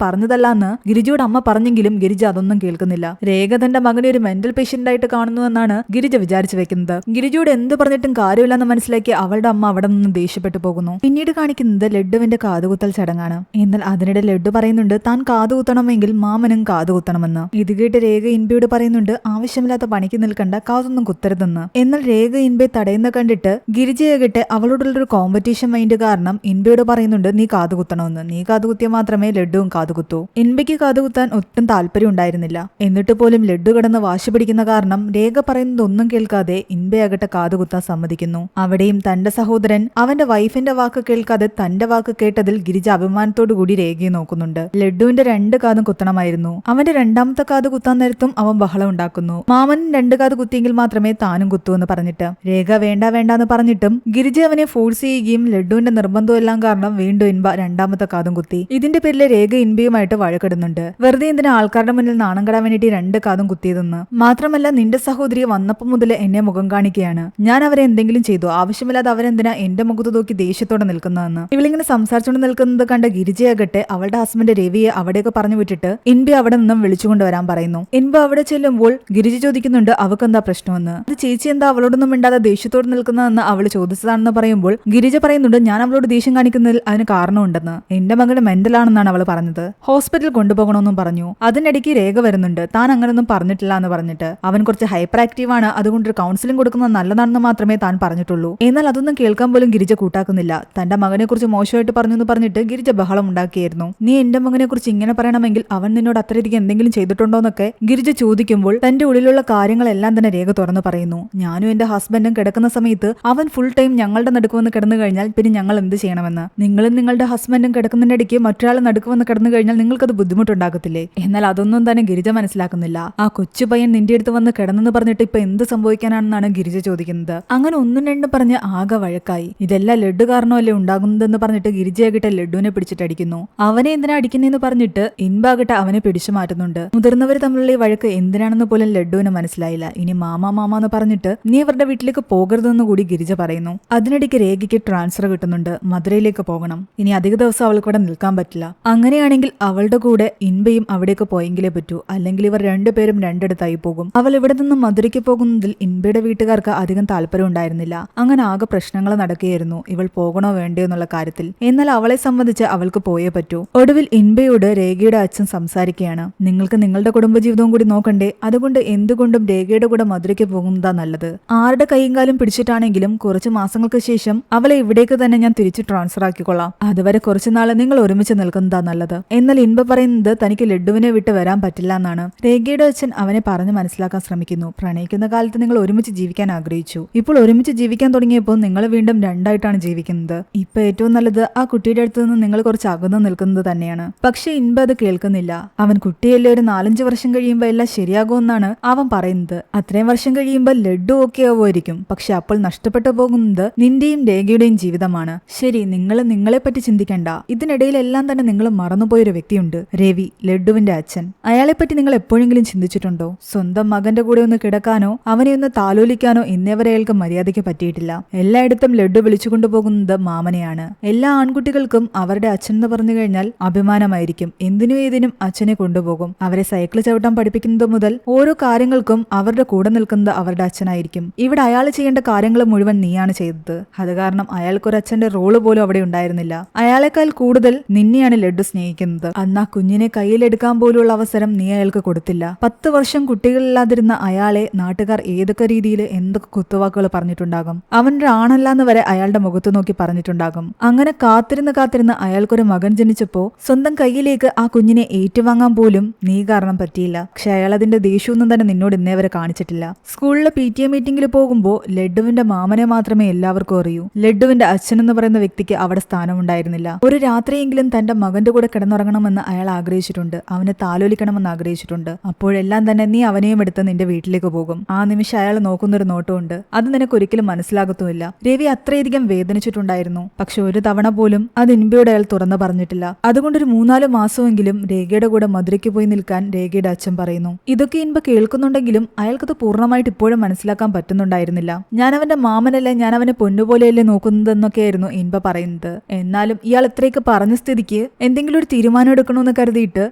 [SPEAKER 1] പറഞ്ഞതല്ല എന്ന് ഗിരിജയുടെ അമ്മ പറഞ്ഞെങ്കിലും ഗിരിജ അതൊന്നും കേൾക്കുന്നില്ല. രേഖ തന്റെ മകനെ ഒരു മെന്റൽ പേഷ്യന്റ് ആയിട്ട് കാണുന്നുവെന്നാണ് ഗിരിജ വിചാരിച്ചു വെക്കുന്നത്. ഗിരിജയോട് എന്ത് പറഞ്ഞിട്ടും കാര്യമില്ലെന്ന് മനസ്സിലാക്കി അവളുടെ അമ്മ അവിടെ നിന്ന് ദേഷ്യപ്പെട്ടു പോകുന്നു. പിന്നീട് കാണിക്കുന്നത് ലഡ്ഡുവിന്റെ കാതുകുത്തൽ ചടങ്ങാണ്. എന്നാൽ അതിനിടെ ലഡ്ഡു പറയുന്നുണ്ട് താൻ കാതുകുത്തണമെങ്കിൽ മാമനും കാതുകുത്തണമെന്ന്. ഇത് കേട്ട് രേഖ ഇൻബിയോട് പറയുന്നുണ്ട് ആവശ്യമില്ലാത്ത പണിക്ക് നിൽക്കണ്ട, കാതൊന്നും കുത്തരുതെന്ന്. എന്നാൽ രേഖ ഇൻബെ തടയുന്ന കണ്ടിട്ട് ഗിരിജയാകട്ടെ അവളോടുള്ളൊരു കോമ്പറ്റീഷൻ മൈൻഡ് കാരണം ഇൻബിയോട് പറയുന്നുണ്ട് നീ കാതുകുത്തണമെന്ന്. നീ കാതുകുത്തിയാൽ മാത്രമേ ലഡ്ഡുവും കാതുകുത്തൂ. ഇൻബയ്ക്ക് കാതുകുത്താൻ ഒട്ടും താല്പര്യം ഉണ്ടായിരുന്നില്ല. എന്നിട്ട് പോലും ലഡ്ഡു കിടന്ന് വാശി പിടിക്കുന്ന കാരണം രേഖ പറയുന്നതൊന്നും കേൾക്കാതെ ഇൻബയാകട്ടെ കാതുകുത്താൻ സമ്മതിക്കുന്നു. അവിടെയും തന്റെ സഹോദരൻ അവന്റെ വൈഫിന്റെ വാക്ക് കേൾക്കാതെ തന്റെ വാക്ക് കേട്ടതിൽ ഗിരിജ അഭിമാനത്തോടു കൂടി രേഖയെ നോക്കുന്നുണ്ട്. ലഡ്ഡുവിന്റെ 2 കാതും കുത്തണമായിരുന്നു. അവന്റെ 2ാമത്തെ കാത് കുത്താൻ നേരത്തും അവൻ ബഹളം ഉണ്ടാക്കുന്നു. മാമൻ 2 കാത് കുത്തിയെങ്കിൽ മാത്രമേ താനും കുത്തൂ എന്ന് പറഞ്ഞിട്ട് രേഖ വേണ്ട വേണ്ടെന്ന് പറഞ്ഞിട്ടും ഗിരിജ അവനെ ഫോഴ്സ് ചെയ്യുകയും ലഡ്ഡുവിന്റെ നിർബന്ധം എല്ലാം കാരണം വീണ്ടും ഇൻബ 2ാമത്തെ കാതും കുത്തി. ഇതിന്റെ പേരിൽ രേഖ ഇൻബയുമായിട്ട് വഴക്കിടുന്നുണ്ട്. വെറുതെ എന്തിനാ ആൾക്കാരുടെ മുന്നിൽ നാണം കെടാൻ വേണ്ടിട്ട് 2 കാതും കുത്തിയതെന്ന്. മാത്രമല്ല നിന്റെ സഹോദരി വന്നപ്പോൾ മുതൽ എന്നെ മുഖം കാണിക്കുകയാണ്. ഞാൻ അവരെ എന്തെങ്കിലും ചെയ്തു, ആവശ്യമില്ലാതെ അവരെന്തിനാ എന്റെ മുഖത്ത് നോക്കി ദേഷ്യത്തോടെ നിൽക്കുന്നതെന്ന്. ഇവളിങ്ങനെ സംസാരിച്ചുകൊണ്ട് നിൽക്കുന്നത് കണ്ട ഗിരിജയാകട്ടെ അവളുടെ ഹസ്ബൻഡ് രവിയെ അവിടെയൊക്കെ പറഞ്ഞു വിട്ടിട്ട് ഇൻബി അവിടെ നിന്നും വിളിച്ചുകൊണ്ടുവരാൻ പറയുന്നു. ഇൻബ അവിടെ ചെല്ലുമ്പോൾ ഗിരിജ ചോദിക്കുന്നുണ്ട് അവൾക്ക് എന്താ പ്രശ്നമെന്ന്. അത് ചേച്ചി എന്താ അവളോടൊന്നും മിണ്ടാതെ ദേഷ്യത്തോടെ നിൽക്കുന്നതെന്ന് അവൾ ചോദിച്ചതാണെന്ന് പറയുമ്പോൾ ഗിരിജ പറയുന്നുണ്ട് ഞാൻ അവളോട് ദേഷ്യം കാണിക്കുന്നതിൽ അതിന് കാരണമുണ്ടെന്ന്. എന്റെ മകളുടെ മെന്റൽ ആണെന്നാണ് അവൾ പറഞ്ഞത്. ഹോസ്പിറ്റലിൽ കൊണ്ടുപോകണമെന്നും പറഞ്ഞു. അതിനിടയ്ക്ക് രേഖ വരുന്നുണ്ട് താൻ അങ്ങനെയൊന്നും പറഞ്ഞിട്ടില്ല എന്ന് പറഞ്ഞിട്ട്. അവൻ കുറച്ച് ഹൈപ്പർ ആക്റ്റീവ് ആണ്, അതുകൊണ്ട് ഒരു കൗൺസിലിംഗ് കൊടുക്കുന്നത് നല്ലതാണെന്ന് മാത്രമേ താൻ പറഞ്ഞിട്ടുള്ളൂ. എന്നാൽ അതൊന്നും കേൾക്കാൻ പോലും ഗിരിജ കൂട്ടാക്കുന്നില്ല. തന്റെ മകനെ കുറിച്ച് മോശമായിട്ട് പറഞ്ഞു എന്ന് പറഞ്ഞിട്ട് ഗിരിജ ബഹളം ഉണ്ടാക്കിയായിരുന്നു. നീ എന്റെ മകനെ കുറിച്ച് ഇങ്ങനെ പറയണമെങ്കിൽ അവൻ നിന്നോട് അത്രയധികം എന്തെങ്കിലും ചെയ്തിട്ടുണ്ടോന്നൊക്കെ ഗിരിജ ചോദിക്കുമ്പോൾ തന്റെ ഉള്ളിലുള്ള കാര്യങ്ങളെല്ലാം തന്നെ രേഖ തുറന്നു പറയുന്നു. ഞാനും എന്റെ ഹസ്ബൻഡും കിടക്കുന്ന സമയത്ത് അവൻ ഫുൾ ടൈം ഞങ്ങളുടെ നടുക്കുവന്ന് കിടന്നു കഴിഞ്ഞാൽ പിന്നെ ഞങ്ങൾ എന്ത് ചെയ്യണമെന്ന്. നിങ്ങളും നിങ്ങളുടെ ഹസ്ബൻഡും കിടക്കുന്നതിനിടയ്ക്ക് മറ്റൊരാൾ നടുക്കുവന്ന് കിടന്നു കഴിഞ്ഞാൽ നിങ്ങൾക്കത് ബുദ്ധിമുട്ടുണ്ടാകത്തില്ലേ? എന്നാൽ അതൊന്നും തന്നെ ഗിരിജ മനസ്സിലാക്കുന്നില്ല. ആ കൊച്ചു പയ്യൻ നിന്റെ അടുത്ത് വന്ന് കിടന്നെന്ന് പറഞ്ഞിട്ട് ഇപ്പൊ എന്ത് സംഭവിക്കാനാണെന്നാണ് ഗിരിജ ചോദിക്കുന്നത്. അങ്ങനെ 1 2 പറഞ്ഞ് ആകെ വഴക്കായി. ഇതെല്ലാം ലഡ്ഡു കാരണമല്ലേ ഉണ്ടാകുന്നതെന്ന് പറഞ്ഞിട്ട് ഗിരിജയാകട്ടെ ലഡ്ഡുവിനെ പിടിച്ചിട്ടടിക്കുന്നു. അവനെ എന്തിനാ അടിക്കുന്നതെന്ന് പറഞ്ഞിട്ട് ഇൻബാകട്ടെ അവനെ പിടിച്ചു മാറ്റുന്നുണ്ട്. മുതിർന്നവർ തമ്മിലുള്ള ഈ വഴക്ക് എന്തിനാണെന്ന് പോലും ലഡ്ഡുവിന് മനസ്സിലായില്ല. ഇനി മാമ എന്ന് പറഞ്ഞിട്ട് നീ അവരുടെ വീട്ടിലേക്ക് പോകരുതെന്ന് കൂടി ഗിരിജ പറയുന്നു. അതിനിടയ്ക്ക് രേഖയ്ക്ക് ട്രാൻസ്ഫർ കിട്ടുന്നുണ്ട്. മധുരയിലേക്ക് പോകണം. ഇനി അധിക ദിവസം അവൾക്ക് ഇവിടെ നിൽക്കാൻ പറ്റില്ല. അങ്ങനെയാണെങ്കിൽ അവളുടെ കൂടെ ഇൻബയും അവിടേക്ക് പോയെങ്കിലേ പറ്റൂ, അല്ലെങ്കിൽ ഇവർ 2 പേരും 2 ഇടത്തായി പോകും. അവൾ ഇവിടെ നിന്നും മധുരയ്ക്ക് പോകുന്നതിൽ ഇൻബയുടെ വീട്ടുകാർക്ക് അധികം താല്പര്യം ഉണ്ടായിരുന്നില്ല. അങ്ങനെ ആകെ പ്രശ്നങ്ങൾ നടക്കുകയായിരുന്നു ഇവൾ പോകണോ വേണ്ടയോ എന്നുള്ള കാര്യത്തിൽ. എന്നാൽ അവളെ സംബന്ധിച്ച് അവൾക്ക് പോയേ പറ്റൂ. ഒടുവിൽ ഇൻബയോട് രേഖയുടെ അച്ഛൻ സംസാരിക്കുകയാണ്. നിങ്ങൾക്ക് നിങ്ങളുടെ കുടുംബജീവിതവും കൂടി നോക്കണ്ടേ, അതുകൊണ്ട് എന്തുകൊണ്ടും രേഖയുടെ കൂടെ മധുരയ്ക്ക് പോകുന്നതാ നല്ലത്. ആരുടെ കൈയും കാലും പിടിച്ചിട്ടാണെങ്കിലും കുറച്ച് മാസങ്ങൾക്ക് ശേഷം അവളെ ഇവിടേക്ക് തന്നെ ഞാൻ തിരിച്ചു ട്രാൻസ്ഫർ ആക്കിക്കൊള്ളാം. അതുവരെ കുറച്ചുനാള് നിങ്ങൾ ഒരുമിച്ച് നിൽക്കുന്നതാ നല്ലത്. എന്നാൽ ഇൻബ പറയുന്നത് തനിക്ക് ലഡ്ഡുവിനെ വിട്ട് വരാൻ പറ്റില്ല എന്നാണ്. രേഖയുടെ അച്ഛൻ അവനെ പറഞ്ഞു മനസ്സിലാക്കാൻ ശ്രമിക്കുന്നു. പ്രണയിക്കുന്ന കാലത്ത് നിങ്ങൾ ഒരുമിച്ച് ജീവിക്കാൻ ആഗ്രഹിച്ചു. ഇപ്പോൾ ഒരുമിച്ച് ജീവിക്കാൻ തുടങ്ങിയപ്പോൾ നിങ്ങൾ വീണ്ടും 2 ആയിട്ടാണ് ജീവിക്കുന്നത്. ഇപ്പൊ ഏറ്റവും നല്ലത് ആ കുട്ടിയുടെ അടുത്ത് നിന്ന് നിങ്ങൾ കുറച്ച് അകന്നു നിൽക്കുന്നത് തന്നെയാണ്. പക്ഷെ ഇൻബ അത് കേൾക്കുന്നില്ല. അവൻ കുട്ടിയല്ലേ, ഒരു 4-5 വർഷം കഴിയുമ്പോൾ എല്ലാം ശരിയാകുമെന്നാണ് അവൻ പറയുന്നത്. അത്രയും വർഷം കഴിയുമ്പോൾ ലഡ്ഡു ഓക്കെ ആവുമായിരിക്കും. പക്ഷെ അപ്പോൾ നഷ്ടപ്പെട്ടു പോകുന്നത് നിന്റെയും രേഖയുടെയും ജീവിതമാണ്. ശരി, നിങ്ങൾ നിങ്ങളെ പറ്റി ചിന്തിക്കണ്ട. ഇതിനിടയിലെല്ലാം തന്നെ നിങ്ങൾ മറന്നുപോയൊരു വ്യക്തിയുണ്ട്, രവി, ലഡ്ഡുവിന്റെ അച്ഛൻ. അയാളെപ്പറ്റി നിങ്ങൾ എപ്പോഴെങ്കിലും ചിന്തിച്ചിട്ടുണ്ടോ? സ്വന്തം മകന്റെ കൂടെ ഒന്ന് കിടക്കാനോ അവനെ ഒന്ന് താലോലിക്കാനോ ഇന്നേവരെ അയാൾക്ക് മര്യാദയ്ക്ക് പറ്റിയിട്ടില്ല. എല്ലായിടത്തും ലഡ്ഡു വിളിച്ചുകൊണ്ടുപോകുന്നത് മാമനെയാണ്. എല്ലാ ആൺകുട്ടികൾക്കും അവരുടെ അച്ഛൻ എന്ന് പറഞ്ഞു കഴിഞ്ഞാൽ അഭിമാനമായിരിക്കും. എന്തിനും ഏതിനും അച്ഛനെ കൊണ്ടുപോകും. അവരെ സൈക്കിൾ ചവിട്ടാൻ പഠിപ്പിക്കുന്നത് മുതൽ ഓരോ കാര്യങ്ങൾക്കും അവരുടെ കൂടെ നിൽക്കുന്നത് അവരുടെ അച്ഛനായിരിക്കും. ഇവിടെ അയാൾ ചെയ്യേണ്ട കാര്യങ്ങൾ മുഴുവൻ നീയാണ് ചെയ്തത്. അത് കാരണം അയാൾക്കൊരു അച്ഛന്റെ റോള് പോലും അവിടെ ഉണ്ടായിരുന്നില്ല. അയാളെക്കാൾ കൂടുതൽ നിന്നെയാണ് ലഡ്ഡു സ്നേഹിക്കുന്നത്. അന്ന് ആ കുഞ്ഞിനെ കയ്യിലെടുക്കാൻ പോലുള്ള അവസരം നീ അയാൾക്ക് കൊടുത്തില്ല. 10 വർഷം കുട്ടികളില്ലാതിരുന്ന അയാളെ നാട്ടുകാർ ഏതൊക്കെ രീതിയിൽ എന്തൊക്കെ കുത്തുവാക്കുകൾ പറഞ്ഞിട്ടുണ്ടാകും. അവൻ്റെ ആണല്ലാന്ന് വരെ അയാളുടെ മുഖത്ത് നോക്കി പറഞ്ഞിട്ടുണ്ടാകും. അങ്ങനെ കാത്തിരുന്ന് അയാൾക്കൊരു മകൻ ജനിച്ചപ്പോ സ്വന്തം കയ്യിലേക്ക് ആ കുഞ്ഞിനെ ഏറ്റുവാങ്ങാൻ പോലും നീ കാരണം പറ്റിയില്ല. പക്ഷെ അയാൾ അതിന്റെ ദേഷ്യമൊന്നും തന്നെ നിന്നോട് ഇന്നേ വരെ കാണിച്ചിട്ടില്ല. സ്കൂളിലെ PTA മീറ്റിംഗിൽ പോകുമ്പോൾ ലഡ്ഡുവിന്റെ മാമനെ മാത്രമേ എല്ലാവർക്കും അറിയൂ. ലഡ്ഡുവിന്റെ അച്ഛൻ എന്ന് പറയുന്ന പറയുന്ന വ്യക്തിക്ക് അവിടെ സ്ഥാനമുണ്ടായിരുന്നില്ല. ഒരു രാത്രിയെങ്കിലും തന്റെ മകന്റെ കൂടെ കിടന്നുറങ്ങണമെന്ന് അയാൾ ആഗ്രഹിച്ചിട്ടുണ്ട്. അവനെ താലോലിക്കണമെന്ന് ആഗ്രഹിച്ചിട്ടുണ്ട്. അപ്പോഴെല്ലാം തന്നെ നീ അവനെയും എടുത്ത് നിന്റെ വീട്ടിലേക്ക് പോകും. ആ നിമിഷം അയാൾ നോക്കുന്നൊരു നോട്ടമുണ്ട്. അത് നിനക്ക് ഒരിക്കലും മനസ്സിലാകത്തുമില്ല. രവി അത്രയധികം വേദനിച്ചിട്ടുണ്ടായിരുന്നു. പക്ഷെ ഒരു തവണ പോലും അത് ഇൻബയോട് അയാൾ തുറന്നു പറഞ്ഞിട്ടില്ല. അതുകൊണ്ടൊരു 3-4 മാസമെങ്കിലും രേഖയുടെ കൂടെ മധുരയ്ക്ക് പോയി നിൽക്കാൻ രേഖയുടെ അച്ഛൻ പറയുന്നു. ഇതൊക്കെ ഇൻബ കേൾക്കുന്നുണ്ടെങ്കിലും അയാൾക്കത് പൂർണ്ണമായിട്ട് ഇപ്പോഴും മനസ്സിലാക്കാൻ പറ്റുന്നുണ്ടായിരുന്നില്ല. ഞാൻ അവന്റെ മാമനല്ലേ, ഞാൻ അവനെ പൊന്നുപോലെയല്ലേ നോക്കുന്നതെന്നൊക്കെയായിരുന്നു ഇൻബ പറയുന്നത്. എന്നാലും ഇയാൾ ഇത്രയൊക്കെ പറഞ്ഞ സ്ഥിതിക്ക് എന്തെങ്കിലും ഒരു തീരുമാനം എടുക്കണമെന്ന് കരുതിയിട്ട്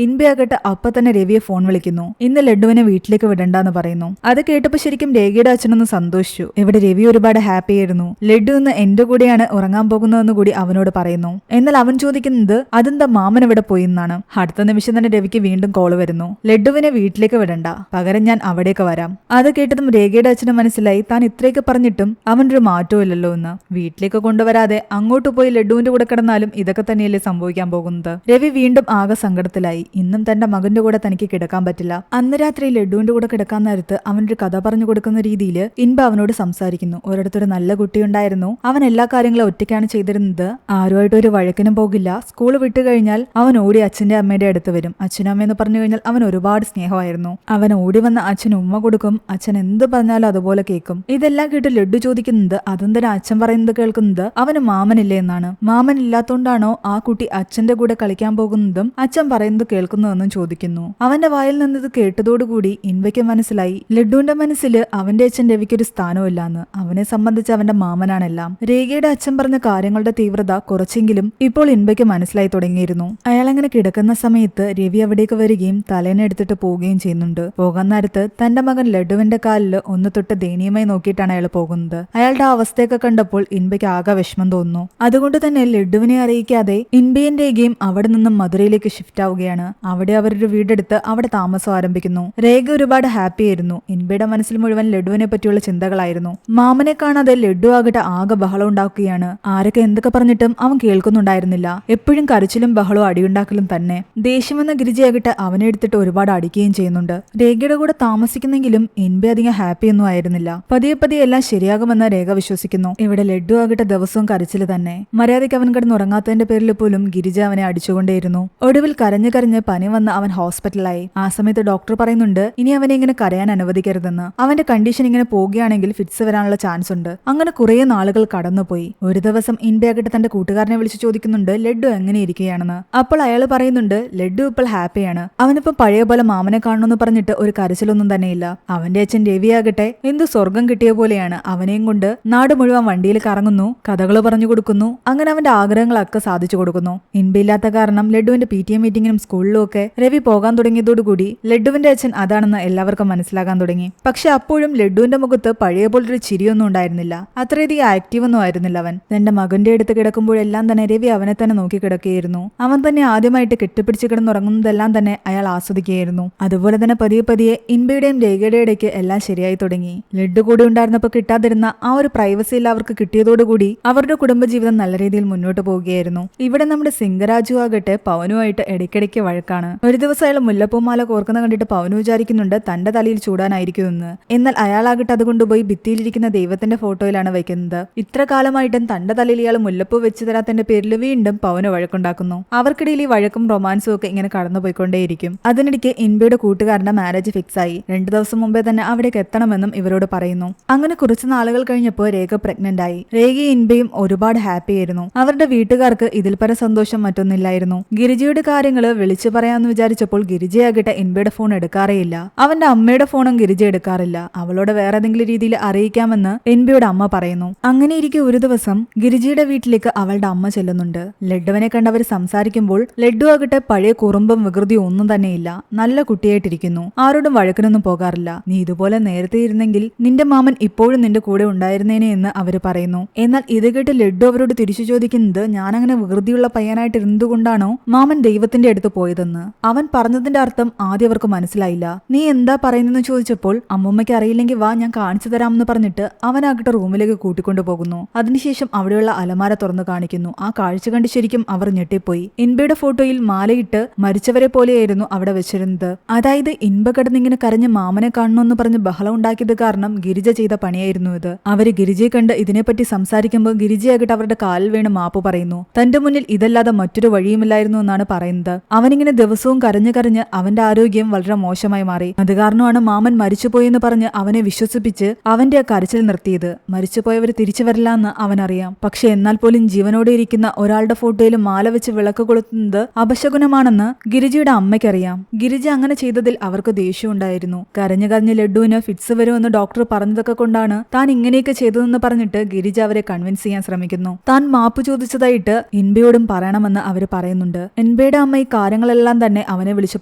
[SPEAKER 1] ഇൻബയാകട്ടെ അപ്പൊ തന്നെ രവിയെ ഫോൺ വിളിക്കുന്നു. ഇന്ന് ലഡുവിനെ വീട്ടിലേക്ക് വിടണ്ടെന്ന് പറയുന്നു. അത് കേട്ടപ്പോ ശരിക്കും രേഖയുടെ അച്ഛനൊന്ന് സന്തോഷിച്ചു. ഇവിടെ രവി ഒരുപാട് ഹാപ്പി ആയിരുന്നു. ലഡു ഇന്ന് എന്റെ കൂടെയാണ് ഉറങ്ങാൻ പോകുന്നതെന്ന് കൂടി അവനോട് പറയുന്നു. എന്നാൽ അവൻ ചോദിക്കുന്നത് അതെന്താ മാമൻ ഇവിടെ പോയി എന്നാണ്. അടുത്ത നിമിഷം തന്നെ രവിക്ക് വീണ്ടും കോള് വരുന്നു. ലഡുവിനെ വീട്ടിലേക്ക് വിടണ്ട, പകരം ഞാൻ അവിടേക്ക് വരാം. അത് കേട്ടതും രേഖയുടെ അച്ഛന് മനസ്സിലായി താൻ ഇത്രയൊക്കെ പറഞ്ഞിട്ടും അവനൊരു മാറ്റവും ഇല്ലല്ലോ എന്ന്. വീട്ടിലേക്ക് കൊണ്ടുവരാതെ അങ്ങോട്ട് പോയി ലഡുവിന്റെ കൂടെ കിടന്നാലും ഇതൊക്കെ തന്നെയല്ലേ സംഭവിക്കാൻ പോകുന്നത്. രവി വീണ്ടും ആകെ സങ്കടത്തിലായി. ഇന്നും തന്റെ മകന്റെ കൂടെ തനിക്ക് കിടക്കാൻ പറ്റില്ല. അന്ന് രാത്രി ലഡുവിന്റെ കൂടെ കിടക്കാൻ നേരത്ത് അവനൊരു കഥ പറഞ്ഞു കൊടുക്കുന്ന രീതിയിൽ ഇൻബ അവനോട് സംസാരിക്കുന്നു. ഒരിടത്തൊരു നല്ല കുട്ടിയുണ്ടായിരുന്നു. അവൻ എല്ലാ കാര്യങ്ങളും ഒറ്റയ്ക്കാണ് ചെയ്തിരുന്നത്. ആരുമായിട്ട് ഒരു വഴക്കിനും പോകില്ല. സ്കൂൾ വിട്ടു കഴിഞ്ഞാൽ അവൻ ഓടി അച്ഛന്റെ അമ്മയുടെ അടുത്ത് വരും. അച്ഛനും അമ്മയെന്ന് പറഞ്ഞു കഴിഞ്ഞാൽ അവൻ ഒരുപാട് സ്നേഹമായിരുന്നു. അവൻ ഓടി വന്ന അച്ഛൻ ഉമ്മ കൊടുക്കും. അച്ഛൻ എന്ത് പറഞ്ഞാലും അതുപോലെ കേൾക്കും. ഇതെല്ലാം കേട്ട് ലഡു ചോദിക്കുന്നത് അതെന്തിനാ അച്ഛൻ പറയുന്നത് കേൾക്കുന്നത് അവന് മാമനില്ലേ എന്നാണ്. മാമൻ ഇല്ലാത്തോണ്ടാണോ ആ കുട്ടി അച്ഛന്റെ കൂടെ കളിക്കാൻ പോകുന്നതും അച്ഛൻ പറയുന്നത് കേൾക്കുന്നതെന്നും ചോദിക്കുന്നു. അവന്റെ വായിൽ നിന്നത് കേട്ടതോടുകൂടി ഇൻവയ്ക്ക് മനസ്സിലായി ലഡുവിന്റെ മനസ്സിൽ അവന്റെ അച്ഛൻ രവിക്കൊരു സ്ഥാനമില്ലാന്ന്. അവനെ സംബന്ധിച്ച് അവന്റെ മാമനാണെല്ലാം. രേഖയുടെ അച്ഛൻ പറഞ്ഞ കാര്യങ്ങളുടെ തീവ്രത കുറച്ചെങ്കിലും ഇപ്പോൾ ഇൻവയ്ക്ക് മനസ്സിലായി തുടങ്ങിയിരുന്നു. അയാൾ അങ്ങനെ കിടക്കുന്ന സമയത്ത് രവി അവിടേക്ക് വരികയും തലേനെ എടുത്തിട്ട് പോവുകയും ചെയ്യുന്നുണ്ട്. പോകാൻ നേരത്ത് തന്റെ മകൻ ലഡുവിന്റെ കാലിൽ ഒന്ന് തൊട്ട് ദയനീയമായി നോക്കിയിട്ടാണ് അയാൾ പോകുന്നത്. അയാളുടെ അവസ്ഥയൊക്കെ കണ്ടപ്പോൾ ഇൻബയ്ക്ക് ആകെ വിഷമം തോന്നുന്നു. അതുകൊണ്ട് തന്നെ ലഡുവിനെ അറിയിക്കാതെ ഇൻബയും രേഖയും അവിടെ നിന്നും മധുരയിലേക്ക് ഷിഫ്റ്റ് ആവുകയാണ്. അവിടെ അവരൊരു വീടെടുത്ത് അവിടെ താമസം ആരംഭിക്കുന്നു. രേഖ ഒരുപാട് ഹാപ്പി ആയിരുന്നു. ഇൻബയുടെ മനസ്സിൽ മുഴുവൻ ലഡുവിനെ പറ്റിയുള്ള ചിന്തകളായിരുന്നു. മാമനെ കാണാതെ ലഡു ആകട്ടെ ആകെ ബഹളം ഉണ്ടാക്കുകയാണ്. ആരൊക്കെ എന്തൊക്കെ പറഞ്ഞിട്ടും അവൻ കേൾക്കുന്നുണ്ടായിരുന്നില്ല. എപ്പോഴും കരച്ചിലും ബഹളവും അടിയുണ്ടാക്കലും തന്നെ. ദേഷ്യമെന്ന ഗിരിജയാകട്ടെ അവനെ എടുത്തിട്ട് ഒരുപാട് അടിക്കുകയും ചെയ്യുന്നുണ്ട്. രേഖയുടെ കൂടെ താമസിക്കുന്നെങ്കിലും ഇൻബ അധികം ഹാപ്പിയൊന്നും ആയിരുന്നില്ല. പതിയെ പതിയെ എല്ലാം ശരിയാകുമെന്ന് രേഖ വിശ്വസിക്കുന്നു. ഇവിടെ ലഡു ആകട്ടെ ദിവസവും കരച്ചില് തന്നെ. മര്യാദയ്ക്ക് അവൻ കിടന്നുറങ്ങാത്തതിന്റെ പേരിൽ പോലും ഗിരിജ അവനെ അടിച്ചുകൊണ്ടേയിരുന്നു. ഒടുവിൽ കരഞ്ഞു കരഞ്ഞ് പനി വന്ന് അവൻ ഹോസ്പിറ്റലായി. ആ സമയത്ത് ഡോക്ടർ പറയുന്നുണ്ട് ഇനി അവനെ ഇങ്ങനെ കരയാൻ അനുവദിക്കരുതെന്ന്. അവന്റെ കണ്ടീഷൻ ഇങ്ങനെ പോവുകയാണെങ്കിൽ ഫിറ്റ്സ് വരാനുള്ള ചാൻസ് ഉണ്ട്. അങ്ങനെ കുറെ നാളുകൾ കടന്നുപോയി. ഒരു ദിവസം ഇൻബയാകട്ടെ തന്റെ കൂട്ടുകാരനെ വിളിച്ചു ചോദിക്കുന്നുണ്ട് ലഡു എങ്ങനെ ഇരിക്കുകയാണെന്ന്. അപ്പോൾ അയാൾ പറയുന്നുണ്ട് ലഡു ഇപ്പോൾ ഹാപ്പിയാണ്. അവനിപ്പോ പഴയ പോലെ മാമനെ കാണണമെന്ന് പറഞ്ഞിട്ട് ഒരു കരച്ചിലൊന്നും തന്നെയില്ല. അവന്റെ അച്ഛൻ രവിയാകട്ടെ എന്ത് സ്വർഗം കിട്ടിയ പോലെയാണ്. അവനെയും കൊണ്ട് നാട് മുഴുവൻ വണ്ടിയിൽ കറങ്ങുന്നു, കഥകൾ പറഞ്ഞു കൊടുക്കുന്നു. അങ്ങനെ അവന്റെ ആഗ്രഹങ്ങളൊക്കെ സാധിച്ചു കൊടുക്കുന്നു. ഇൻബയില്ലാത്ത കാരണം ലഡുവിന്റെ PTA മീറ്റിംഗിനും സ്കൂളിലും ഒക്കെ രവി പോകാൻ തുടങ്ങിയതോടുകൂടി ലഡുവിന്റെ അച്ഛൻ അതാണെന്ന് എല്ലാവർക്കും മനസ്സിലാക്കാൻ തുടങ്ങി. പക്ഷെ അപ്പോഴും ലഡുവിന്റെ മുഖത്ത് പഴയ പോലൊരു ചിരിയൊന്നും ഉണ്ടായിരുന്നില്ല. അത്രയധികം ആക്റ്റീവ് ഒന്നും ആയിരുന്നില്ല അവൻ. തന്റെ മകന്റെ അടുത്ത് കിടക്കുമ്പോഴെല്ലാം തന്നെ രവി അവനെ തന്നെ നോക്കി കിടക്കുകയായിരുന്നു. അവൻ തന്നെ ആദ്യമായിട്ട് കെട്ടിപ്പിടിച്ച് കിടന്നുറങ്ങുന്നതെല്ലാം തന്നെ അയാൾ ആസ്വദിക്കുകയായിരുന്നു. അതുപോലെ തന്നെ പതിയെ പതിയെ ഇൻബയുടെയും രേഖയുടെ ഇടയ്ക്ക് എല്ലാം ശരിയായി തുടങ്ങി. ലഡു കൂടെ ഉണ്ടായിരുന്നപ്പോൾ കിട്ടാതിരുന്ന ആ ഒരു പ്രൈവസി അവർക്ക് കിട്ടിയതോടുകൂടി അവരുടെ കുടുംബജീവിതം നല്ല രീതിയിൽ മുന്നോട്ട് പോവുകയായിരുന്നു. ഇവിടെ നമ്മുടെ സിംഗരാജു ആകട്ടെ പവനുമായിട്ട് ഇടയ്ക്കിടയ്ക്ക് വഴക്കാണ്. ഒരു ദിവസം അയാൾ മുല്ലപ്പൂമാല കോർക്കുന്ന കണ്ടിട്ട് പവനു വിചാരിക്കുന്നുണ്ട് തന്റെ തലയിൽ ചൂടാനായിരിക്കുമെന്ന്. എന്നാൽ അയാളാകട്ടെ അതുകൊണ്ടുപോയി ഭിത്തിയിലിരിക്കുന്ന ദൈവത്തിന്റെ ഫോട്ടോയിലാണ് വെക്കുന്നത്. ഇത്ര കാലമായിട്ടും തന്റെ തലയിൽ ഇയാൾ മുല്ലപ്പൂ വെച്ച് തരാത്തതിന്റെ പേരിൽ വീണ്ടും പവന് വഴക്കുണ്ടാക്കുന്നു. അവർക്കിടയിൽ ഈ വഴക്കും റൊമാൻസും ഒക്കെ ഇങ്ങനെ കടന്നുപോയിക്കൊണ്ടേയിരിക്കും. അതിനിടയ്ക്ക് ഇൻബയുടെ കൂട്ടുകാരന്റെ മാരേജ് ഫിക്സ് ആയി. 2 ദിവസം മുമ്പേ തന്നെ അവിടേക്ക് എത്തണമെന്നും ഇവരോട് പറയുന്നു. അങ്ങനെ കുറച്ച് നാളുകൾ കഴിഞ്ഞപ്പോൾ രേഖ പ്രഗ്നന്റ് ആയി. രേഖയും ഇൻബയും ഒരുപാട് ഹാപ്പി ആയിരുന്നു. അവരുടെ വീട്ടുകാർക്ക് ഇതിൽ പര സന്തോഷം മറ്റൊന്നില്ലായിരുന്നു. ഗിരിജയുടെ കാര്യങ്ങള് വിളിച്ചു പറയാമെന്ന് വിചാരിച്ചപ്പോൾ ഗിരിജയാകട്ടെ ഇൻബയുടെ ഫോൺ എടുക്കാറേയില്ല. അവന്റെ അമ്മയുടെ ഫോണും ഗിരിജ എടുക്കാറില്ല. അവളോട് വേറെ ഏതെങ്കിലും രീതിയിൽ അറിയിക്കാമെന്ന് ഇൻബയുടെ അമ്മ പറയുന്നു. അങ്ങനെ ഇരിക്കെ ഒരു ദിവസം ഗിരിജയുടെ വീട്ടിലേക്ക് അവളുടെ അമ്മ ചെല്ലുന്നുണ്ട്. ലഡുവിനെ കണ്ടവർ സംസാരിക്കുമ്പോൾ ലഡു ആകട്ടെ പഴയ കുറുമ്പും വികൃതിയും ഒന്നും തന്നെയില്ല. നല്ല കുട്ടിയായിട്ടിരിക്കുന്നു. ആരോടും വഴക്കിനൊന്നും പോകാറില്ല. നീ ഇതുപോലെ നേരത്തെ ഇരുന്നെങ്കിൽ നിന്റെ മാമൻ ഇപ്പോഴും നിന്റെ കൂടെ ഉണ്ടായിരുന്നേനെ എന്ന് അവര് പറയുന്നു. എന്നാൽ ഇത് കേട്ട് ലഡു അവരോട് തിരിച്ചു ചോദിക്കുന്നത് ഞാനങ്ങനെ വികൃതിയുള്ള പയ്യനായിട്ട് ഇരുന്നുകൊണ്ടാണോ മാമൻ ദൈവത്തിന്റെ അടുത്ത് പോയതെന്ന്. അവൻ പറഞ്ഞതിന്റെ അർത്ഥം ആദ്യം അവർക്ക് മനസ്സിലായില്ല. നീ എന്താ പറയുന്നെന്ന് ചോദിച്ചപ്പോൾ അമ്മൂമ്മയ്ക്ക് അറിയില്ലെങ്കിൽ വാ ഞാൻ കാണിച്ചു തരാമെന്ന് പറഞ്ഞിട്ട് അവനാകട്ടെ റൂമിലേക്ക് കൂട്ടിക്കൊണ്ടു പോകുന്നു. അതിനുശേഷം അവിടെയുള്ള അലമാര തുറന്നു കാണിക്കുന്നു. ആ കാഴ്ച കണ്ട് ശരിക്കും അവർ ഞെട്ടിപ്പോയി. ഇൻബയുടെ ഫോട്ടോയിൽ മാലയിട്ട് മരിച്ചവരെ പോലെയായിരുന്നു അവിടെ വെച്ചിരുന്നത്. അതായത് ഇൻബ കിടന്നിങ്ങനെ കരഞ്ഞ് മാമനെ കാണണമെന്ന് പറഞ്ഞ് ബഹളം ഉണ്ടാക്കിയത് കാരണം ഗിരിജ ചെയ്ത പണിയായിരുന്നു ഇത്. അവര് ഗിരിജയെ കണ്ട് ഇതിനെപ്പറ്റി സംസാരിക്കുമ്പോൾ ഗിരിജ ആകട്ടെ അവരുടെ കാലിൽ വീണ് മാപ്പ് പറയുന്നു. തന്റെ മുന്നിൽ ഇതല്ലാതെ മറ്റൊരു വഴിയുമില്ലായിരുന്നു എന്നാണ് പറയുന്നത്. അവനിങ്ങനെ ദിവസവും കരഞ്ഞു കരഞ്ഞ് അവന്റെ ആരോഗ്യം വളരെ മോശമായി മാറി. അത് കാരണമാണ് മാമൻ മരിച്ചുപോയെന്ന് പറഞ്ഞ് അവനെ വിശ്വസിപ്പിച്ച് അവന്റെ ആ കരച്ചിൽ നിർത്തിയത്. മരിച്ചുപോയവർ തിരിച്ചു വരില്ല എന്ന് അവനറിയാം. പക്ഷെ എന്നാൽ പോലും ജീവനോടെ ഇരിക്കുന്ന ഒരാളുടെ ഫോട്ടോയിൽ മാല വെച്ച് വിളക്ക് കൊളുത്തുന്നത് അപശകുനമാണെന്ന് ഗിരിജയുടെ അമ്മയ്ക്കറിയാം. ഗിരിജ അങ്ങനെ ചെയ്തതിൽ അവർക്ക് ദേഷ്യമുണ്ടായിരുന്നു. കരഞ്ഞു കരഞ്ഞ് ലഡുവിന് ഫിറ്റ്സ് വരുമെന്ന് ഡോക്ടർ പറഞ്ഞതൊക്കെ കൊണ്ടാണ് താൻ ഇങ്ങനെയൊക്കെ ചെയ്തതെന്ന് പറഞ്ഞിട്ട് ഗിരിജ അവരെ കൺവിൻസ് ചെയ്യാൻ ശ്രമിക്കുന്നു. താൻ മാപ്പ് ചോദിച്ചതായിട്ട് ഇൻബയോടും പറയണമെന്ന് അവര് പറയുന്നുണ്ട്. ഇൻബയുടെ അമ്മ ഈ കാര്യങ്ങളെല്ലാം തന്നെ അവനെ വിളിച്ചു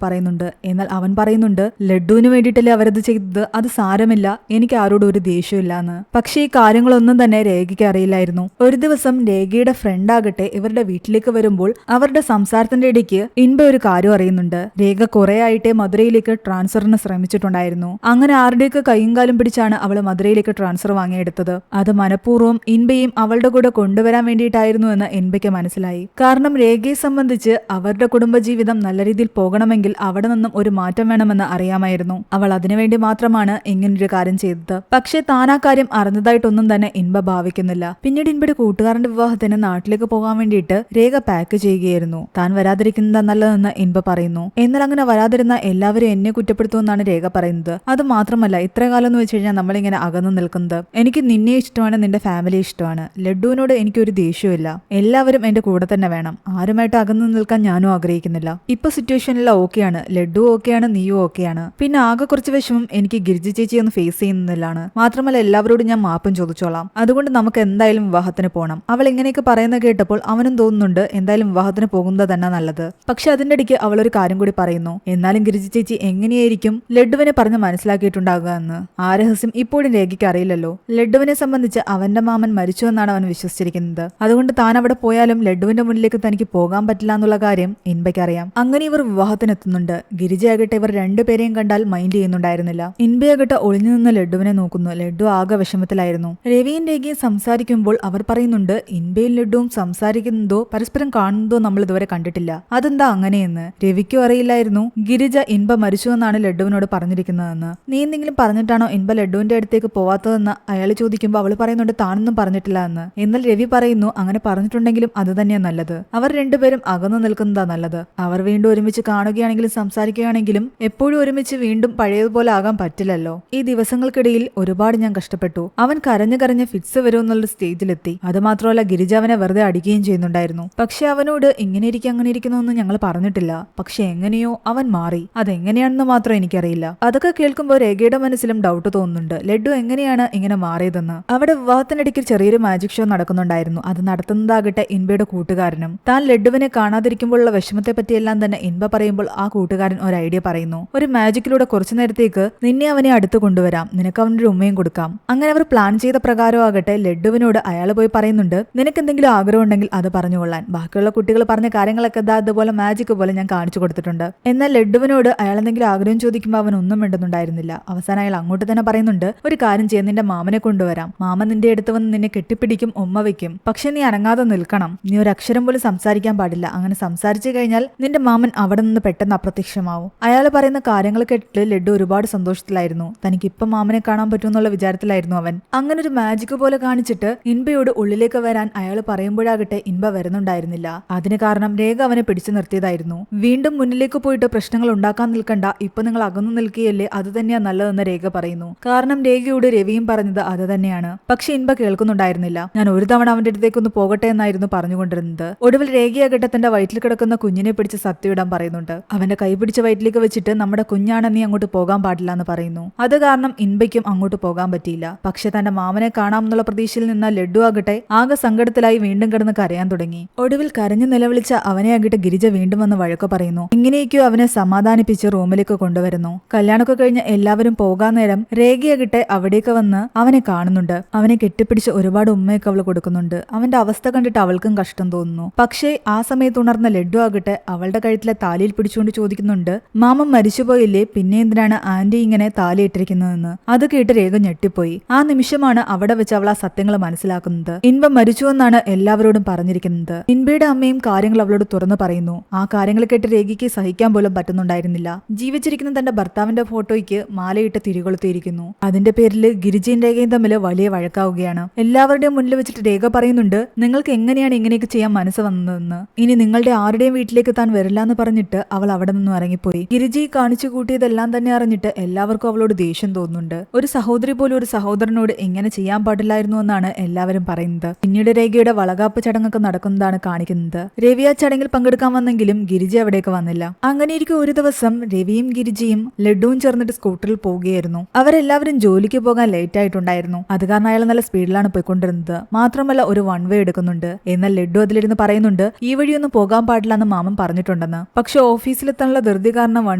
[SPEAKER 1] പറയുന്നുണ്ട്. എന്നാൽ അവൻ പറയുന്നുണ്ട് ലഡുവിന് വേണ്ടിയിട്ടല്ലേ അവരത് ചെയ്തത്, അത് സാരമില്ല, എനിക്ക് ആരോടും ഒരു ദേഷ്യമില്ല എന്ന്. പക്ഷേ ഈ കാര്യങ്ങളൊന്നും തന്നെ രേഖയ്ക്ക് അറിയില്ലായിരുന്നു. ഒരു ദിവസം രേഖയുടെ ഫ്രണ്ട് ആകട്ടെ ഇവരുടെ വീട്ടിലേക്ക് വരുമ്പോൾ അവരുടെ സംസാരത്തിന്റെ ഇടയ്ക്ക് ഇൻബ ഒരു കാര്യം അറിയുന്നുണ്ട്. രേഖ കുറെ ആയിട്ടേ മധുരയിലേക്ക് ട്രാൻസ്ഫറിന് ശ്രമിച്ചിട്ടുണ്ടായിരുന്നു. അങ്ങനെ ആരുടെയൊക്കെ കൈയും കാലും പിടിച്ചാണ് അവൾ മധുരയിലേക്ക് ട്രാൻസ്ഫർ വാങ്ങിയെടുത്തത്. അത് മനഃപൂർവ്വം ഇൻബയും അവളുടെ കൂടെ കൊണ്ടുവരാൻ വേണ്ടിയിട്ടായിരുന്നു എന്ന് ഇൻബയ്ക്ക് മനസ്സിലായി. കാരണം രേഖയെ സംബന്ധിച്ച് അവരുടെ കുടുംബജീവിതം നല്ല രീതിയിൽ പോകണമെങ്കിൽ അവിടെ നിന്നും ഒരു മാറ്റം വേണമെന്ന് അറിയാമായിരുന്നു. അവൾ അതിനുവേണ്ടി മാത്രമാണ് ഇങ്ങനൊരു കാര്യം ചെയ്തത്. പക്ഷേ താൻ ആ കാര്യം അറിഞ്ഞതായിട്ടൊന്നും തന്നെ ഇൻബ ഭാവിക്കുന്നില്ല. പിന്നീട് ഇൻബയുടെ കൂട്ടുകാരന്റെ വിവാഹത്തിന് നാട്ടിലേക്ക് പോകാൻ വേണ്ടിയിട്ട് രേഖ പാക്ക് ചെയ്യുകയായിരുന്നു. താൻ വരാതിരിക്കുന്നത് നല്ലതെന്ന് ഇൻബ പറയുന്നു. എന്നാൽ അങ്ങനെ വരാതിരുന്ന എല്ലാവരും എന്നെ കുറ്റപ്പെടുത്തുമെന്നാണ് രേഖ പറയുന്നത്. അത് മാത്രമല്ല ഇത്ര കാലം എന്ന് വെച്ച് കഴിഞ്ഞാൽ നമ്മളിങ്ങനെ അകന്നു നിൽക്കുന്നത്. എനിക്ക് നിന്നെ ഇഷ്ടമാണ്, നിന്റെ ഫാമിലി ഇഷ്ടമാണ്. ലഡുവിനോട് എനിക്കൊരു ദേഷ്യമില്ല. എല്ലാവരും എന്റെ കൂടെ തന്നെ വേണം. ആരുമായിട്ട് അകന്നു നിൽക്കാൻ ഞാനും ആഗ്രഹിക്കുന്നില്ല. ഇപ്പൊ സിറ്റുവേഷനിലെല്ലാം ഓക്കെയാണ്. ലഡു ഓക്കെയാണ്, നീയും ഓക്കെയാണ്. പിന്നെ ആകെ കുറച്ച് വിഷമം എനിക്ക് ഗിരിജ ചേച്ചി ഒന്ന് ഫേസ് ചെയ്യുന്നതിലാണ്. മാത്രമല്ല എല്ലാവരോടും ഞാൻ മാപ്പും ചോദിച്ചോളാം. അതുകൊണ്ട് നമുക്ക് എന്തായാലും വിവാഹത്തിന് പോകണം. അവൾ ഇങ്ങനെയൊക്കെ പറയുന്നത് കേട്ടപ്പോൾ അവനും തോന്നുന്നുണ്ട് എന്തായാലും വിവാഹത്തിന് പോകുന്നത് തന്നെ നല്ലത്. പക്ഷെ അതിന്റെ ഇടയ്ക്ക് അവളൊരു കാര്യം കൂടി പറയുന്നു. എന്നാലും ഗിരിജ ചേച്ചി എങ്ങനെയായിരിക്കും ലഡുവിനെ പറഞ്ഞ് മനസ്സിലാക്കിയിട്ടുണ്ടാകുക എന്ന്. ആ രഹസ്യം ഇപ്പോഴും രേഖയ്ക്ക് അറിയില്ലല്ലോ. ലഡുവിനെ സംബന്ധിച്ച് അവന്റെ മാമൻ മരിച്ചു എന്നാണ് അവൻ വിശ്വസിച്ചിരിക്കുന്നത്. അതുകൊണ്ട് താൻ അവിടെ പോയാലും ലഡുവിന്റെ മുന്നിലേക്ക് തനിക്ക് പോകാൻ പറ്റില്ല എന്നുള്ള കാര്യം ഇൻബയ്ക്ക് അറിയാം. അങ്ങനെ ഇവർ വിവാഹത്തിനെത്തുന്നുണ്ട്. ഗിരിജയാകട്ടെ ഇവർ രണ്ടുപേരെയും കണ്ടാൽ മൈൻഡ് ചെയ്യുന്നുണ്ടായിരുന്നില്ല. ഇൻബയാകട്ടെ ഒളിഞ്ഞു നിന്ന് ലഡുവിനെ നോക്കുന്നു. ലഡു ആകെ വിഷമത്തിലായിരുന്നു. രവിയും രേഖയും സംസാരിക്കുമ്പോൾ അവർ പറയുന്നുണ്ട് ഇൻബയും ലഡുവും സംസാരിക്കുന്നതോ പരസ്പരം കാണുന്നതോ നമ്മൾ ഇതുവരെ കണ്ടിട്ടില്ല. അതെന്താ അങ്ങനെയെന്ന് രവിക്കും അറിയില്ലായിരുന്നു. ഗിരിജ ഇൻബ മരിച്ചു എന്നാണ് ലഡുവിനോട് പറഞ്ഞിരിക്കുന്നതെന്ന്. നീ എന്തെങ്കിലും പറഞ്ഞിട്ടാണോ ഇൻബ ലഡുവിന്റെ അടുത്തേക്ക് പോവാത്തതെന്ന് അയാൾ ചോദിക്കുമ്പോൾ അവൾ പറയുന്നുണ്ട് താനൊന്നും പറഞ്ഞിട്ടില്ല എന്ന്. എന്നാൽ രവി പറയുന്നു അങ്ങനെ പറഞ്ഞിട്ടുണ്ടെങ്കിലും അത് തന്നെയാ നല്ലത്. അവർ രണ്ടുപേരും അകന്നു നിൽക്കുന്നതാ നല്ലത്. അവർ വീണ്ടും ഒരുമിച്ച് കാണുകയാണെങ്കിലും സംസാരിക്കുകയാണെങ്കിലും എപ്പോഴും ഒരുമിച്ച് വീണ്ടും പഴയതുപോലെ ആകാൻ പറ്റില്ലല്ലോ. ഈ ദിവസങ്ങൾക്കിടയിൽ ഒരുപാട് ഞാൻ കഷ്ടപ്പെട്ടു. അവൻ കരഞ്ഞു കരഞ്ഞ് ഫിറ്റ്സ് വരുമെന്നുള്ള സ്റ്റേജിലെത്തി. അത് മാത്രമല്ല ഗിരിജ അവനെ വെറുതെ അടിക്കുകയും ചെയ്യുന്നുണ്ടായിരുന്നു. പക്ഷെ അവനോട് ഇങ്ങനെ ഇരിക്കും അങ്ങനെ ഇരിക്കുന്നൊന്നും ഞങ്ങൾ പറഞ്ഞിട്ടില്ല. പക്ഷെ എങ്ങനെയോ അവൻ മാറി. അതെങ്ങനെയാണെന്ന് മാത്രം എനിക്കറിയില്ല. അതൊക്കെ കേൾക്കുമ്പോൾ രേഖയുടെ മനസ്സിലും ഡൗട്ട് തോന്നുന്നുണ്ട്. ലഡു എങ്ങനെയാണ് ഇങ്ങനെ മാറിയതെന്ന്. അവിടെ വിവാഹത്തിനിടയ്ക്ക് ചെറിയൊരു മാജിക് ഷോ നടക്കുന്നുണ്ടായിരുന്നു. അത് നടത്തുന്നതാകട്ടെ ഇൻബയുടെ കൂട്ടുകാരനും. താൻ ലഡുവിനെ കാണാതിരിക്കുമ്പോഴുള്ള വിഷമത്തെ പറ്റിയെല്ലാം തന്നെ ഇൻബ പറയുമ്പോൾ ആ കൂട്ടുകാരൻ ഒരു ഐഡിയ പറയുന്നു. ഒരു മാജിക്കിലൂടെ കുറച്ചു നേരത്തേക്ക് നിന്നെ അവനെ അടുത്ത് കൊണ്ടുവരാം, നിനക്ക് അവനൊരു ഉമ്മയും കൊടുക്കാം. അങ്ങനെ അവർ പ്ലാൻ ചെയ്ത പ്രകാരമാകട്ടെ ലഡുവിനോട് അയാൾ പോയി പറയുന്നുണ്ട് നിനക്ക് എന്തെങ്കിലും ആഗ്രഹം ഉണ്ടെങ്കിൽ അത് പറഞ്ഞുകൊള്ളാൻ. ബാക്കിയുള്ള കുട്ടികൾ പറഞ്ഞ കാര്യങ്ങളൊക്കെ അതുപോലെ മാജിക് പോലെ ഞാൻ കാണിച്ചു കൊടുത്തിട്ടുണ്ട്. എന്നാൽ ലഡുവിനോട് അയാൾ എന്തെങ്കിലും ആഗ്രഹം ചോദിക്കുമ്പോൾ അവൻ ഒന്നും മിണ്ടുന്നുണ്ടായിരുന്നില്ല. അവസാനം അയാൾ അങ്ങോട്ട് തന്നെ പറയുന്നുണ്ട് ഒരു കാര്യം ചെയ്യാൻ നിന്റെ മാമനെ കൊണ്ടുവരാം. മാമൻ നിന്റെ അടുത്ത് വന്ന് നിന്നെ കെട്ടിപ്പിടിക്കും, ഉമ്മ വയ്ക്കും. പക്ഷെ നീ അനങ്ങാതെ നിൽക്കണം. നീ ഒരു അക്ഷരം പോലും സംസാരിക്കാൻ പാടില്ല. അങ്ങനെ സംസാരിച്ചു കഴിഞ്ഞാൽ നിന്റെ മാമൻ അവിടെ നിന്ന് പെട്ടെന്ന് അപ്രത്യക്ഷമാവും. അയാൾ പറയുന്ന കാര്യങ്ങൾ കേട്ടിട്ട് ലഡു ഒരുപാട് സന്തോഷത്തിലായിരുന്നു. തനിക്ക് ഇപ്പം മാമനെ കാണാൻ പറ്റുമെന്നുള്ള വിചാരത്തിലായിരുന്നു അവൻ. അങ്ങനെ ഒരു മാജിക് പോലെ കാണിച്ചിട്ട് ഇൻബയോട് ഉള്ളിലേക്ക് വരാൻ അയാൾ പറയുമ്പോഴാകട്ടെ ഇൻബ വരുന്നുണ്ടായിരുന്നില്ല. അതിന് കാരണം രേഖ അവനെ പിടിച്ചു നിർത്തിയതായിരുന്നു. വീണ്ടും മുന്നിലേക്ക് പോയിട്ട് പ്രശ്നങ്ങൾ ഉണ്ടാക്കാൻ നിൽക്കണ്ട, ഇപ്പൊ നിങ്ങൾ അകന്നു നിൽക്കുകയല്ലേ, അത് തന്നെയാ നല്ലതെന്ന് രേഖ പറയുന്നു. കാരണം രേഖയോട് രവിയും പറഞ്ഞത് അത് തന്നെയാണ്. പക്ഷെ ഇൻബ കേൾക്കുന്നുണ്ടായിരുന്നില്ല. ഞാൻ ഒരു തവണ അവന്റെ അടുത്തേക്കൊന്ന് പോകട്ടെ എന്നായിരുന്നു പറഞ്ഞുകൊണ്ടിരുന്നത്. ഒടുവിൽ രേഖയാകട്ടെ തന്റെ വയറ്റിൽ കിടക്കുന്ന കുഞ്ഞിനെ പിടിച്ച് സത്യവിടാൻ പറയുന്നുണ്ട്. അവന്റെ കൈ പിടിച്ച വയറ്റിലേക്ക് വെച്ചിട്ട് നമ്മുടെ കുഞ്ഞാണ്, നീ അങ്ങോട്ട് പോകാൻ പാടില്ല എന്ന് പറയുന്നു. അത് കാരണം ഇൻബയ്ക്കും അങ്ങോട്ട് പോകാൻ പറ്റിയില്ല. പക്ഷെ തന്റെ മാമനെ കാണാമെന്നുള്ള പ്രതീക്ഷയിൽ നിന്ന ലഡു ആകട്ടെ ആകെ സങ്കടത്തിലായി വീണ്ടും കിടന്ന് കരയാൻ തുടങ്ങി. ഒടുവിൽ കരഞ്ഞു നിലവിളിച്ച അവനെ ആകട്ടെ ഗിരിജ വീണ്ടും വന്ന് വഴക്ക് പറയുന്നു. എങ്ങനെയൊക്കെയോ അവനെ സമാധാനിപ്പിച്ച് റൂമിലേക്ക് കൊണ്ടുവരുന്നു. കല്യാണമൊക്കെ കഴിഞ്ഞ് എല്ലാവരും പോകാൻ നേരം രേഖയാകട്ടെ അവിടേക്ക് വന്ന് അവനെ കാണുന്നുണ്ട്. അവനെ കെട്ടിപ്പിടിച്ച് ഒരുപാട് ഉമ്മയൊക്കെ അവൾ കൊടുക്കുന്നുണ്ട്. അവന്റെ അവസ്ഥ കണ്ടിട്ട് അവൾക്കും കഷ്ടം തോന്നുന്നു. പക്ഷേ ആ സമയത്ത് ഉണർന്ന ലഡു ആകട്ടെ അവളുടെ കഴുത്തിലെ താലിയിൽ പിടിച്ചുകൊണ്ട് ചോദിക്കുന്നുണ്ട് മാമൻ മരിച്ചുപോയില്ലേ, പിന്നെ എന്തിനാണ് ആന്റി ഇങ്ങനെ താലിയിട്ടിരിക്കുന്നതെന്ന്. അത് കേട്ട് രേഖ ഞെട്ടിപ്പോയി. ആ നിമിഷമാണ് അവിടെ വെച്ച് അവൾ ആ സത്യങ്ങൾ മനസ്സിലാക്കുന്നത്. ഇൻബ മരിച്ചുവെന്നാണ് എല്ലാവരോടും പറഞ്ഞിരിക്കുന്നത്. ഇൻബയുടെ അമ്മയും കാര്യങ്ങൾ അവളോട് തുറന്നു പറയുന്നു. ആ കാര്യങ്ങൾ കേട്ട് രേഖയ്ക്ക് സഹിക്കാൻ പോലും പറ്റുന്നുണ്ടായിരുന്നില്ല. ജീവിച്ചിരിക്കുന്ന തന്റെ ഭർത്താവിന്റെ ഫോട്ടോയ്ക്ക് മാലയിട്ട് തിരികൊളുത്തിയിരിക്കുന്നു. അതിന്റെ പേരിൽ ഗിരിജയും രേഖയും തമ്മിൽ വലിയ വഴക്കാവുകയാണ്. എല്ലാവരുടെയും മുന്നിൽ വെച്ചിട്ട് രേഖ പറയുന്നുണ്ട്, നിങ്ങൾക്ക് എങ്ങനെയാണ് ഇങ്ങനെയൊക്കെ ചെയ്യാൻ മനസ്സ് വന്നതെന്ന്. ഇനി നിങ്ങളുടെ ആരുടെയും വീട്ടിലേക്ക് താൻ വരില്ല എന്ന് പറഞ്ഞിട്ട് അവൾ അവിടെ നിന്നും ഇറങ്ങിപ്പോയി. ഗിരിജി കാണിച്ചു കൂട്ടിയതെല്ലാം തന്നെ അറിഞ്ഞിട്ട് എല്ലാവർക്കും അവളോട് ദേഷ്യം തോന്നുന്നുണ്ട്. ഒരു സഹോദരി പോലും ഒരു സഹോദരനോട് ഇങ്ങനെ ചെയ്യാൻ പാടില്ലായിരുന്നു എന്നാണ് എല്ലാവരും പറയുന്നത്. പിന്നീട് രേഖയുടെ വളകാപ്പ് ചടങ്ങൊക്കെ നടക്കുന്നതാണ് കാണിക്കുന്നത്. രവി ആ ചടങ്ങിൽ പങ്കെടുക്കാൻ വന്നെങ്കിലും ഗിരിജി അവിടേക്ക് വന്നില്ല. അങ്ങനെയിരിക്കും ഒരു ദിവസം രവിയും ഗിരിജിയും ലഡുവും ചേർന്നിട്ട് സ്കൂട്ടറിൽ പോവുകയായിരുന്നു. അവരെല്ലാവരും ജോലിക്ക് പോകാൻ ലേറ്റ് ആയിട്ടുണ്ടായിരുന്നു. അത് കാരണം അയാൾ നല്ല സ്പീഡിലാണ് പോയിക്കൊണ്ടിരുന്നത്. മാത്രമല്ല ഒരു വൺ വേ എടുക്കുന്നുണ്ട്. എന്നാൽ ലഡു അതിലിരുന്ന് പറയുന്നുണ്ട്, ഈ വഴിയൊന്നും പോകാൻ പാടില്ല എന്ന് മാമൻ പറഞ്ഞിട്ടുണ്ടെന്ന്. പക്ഷെ ഓഫീസിലെത്താനുള്ള ധൃതി കാരണം വൺ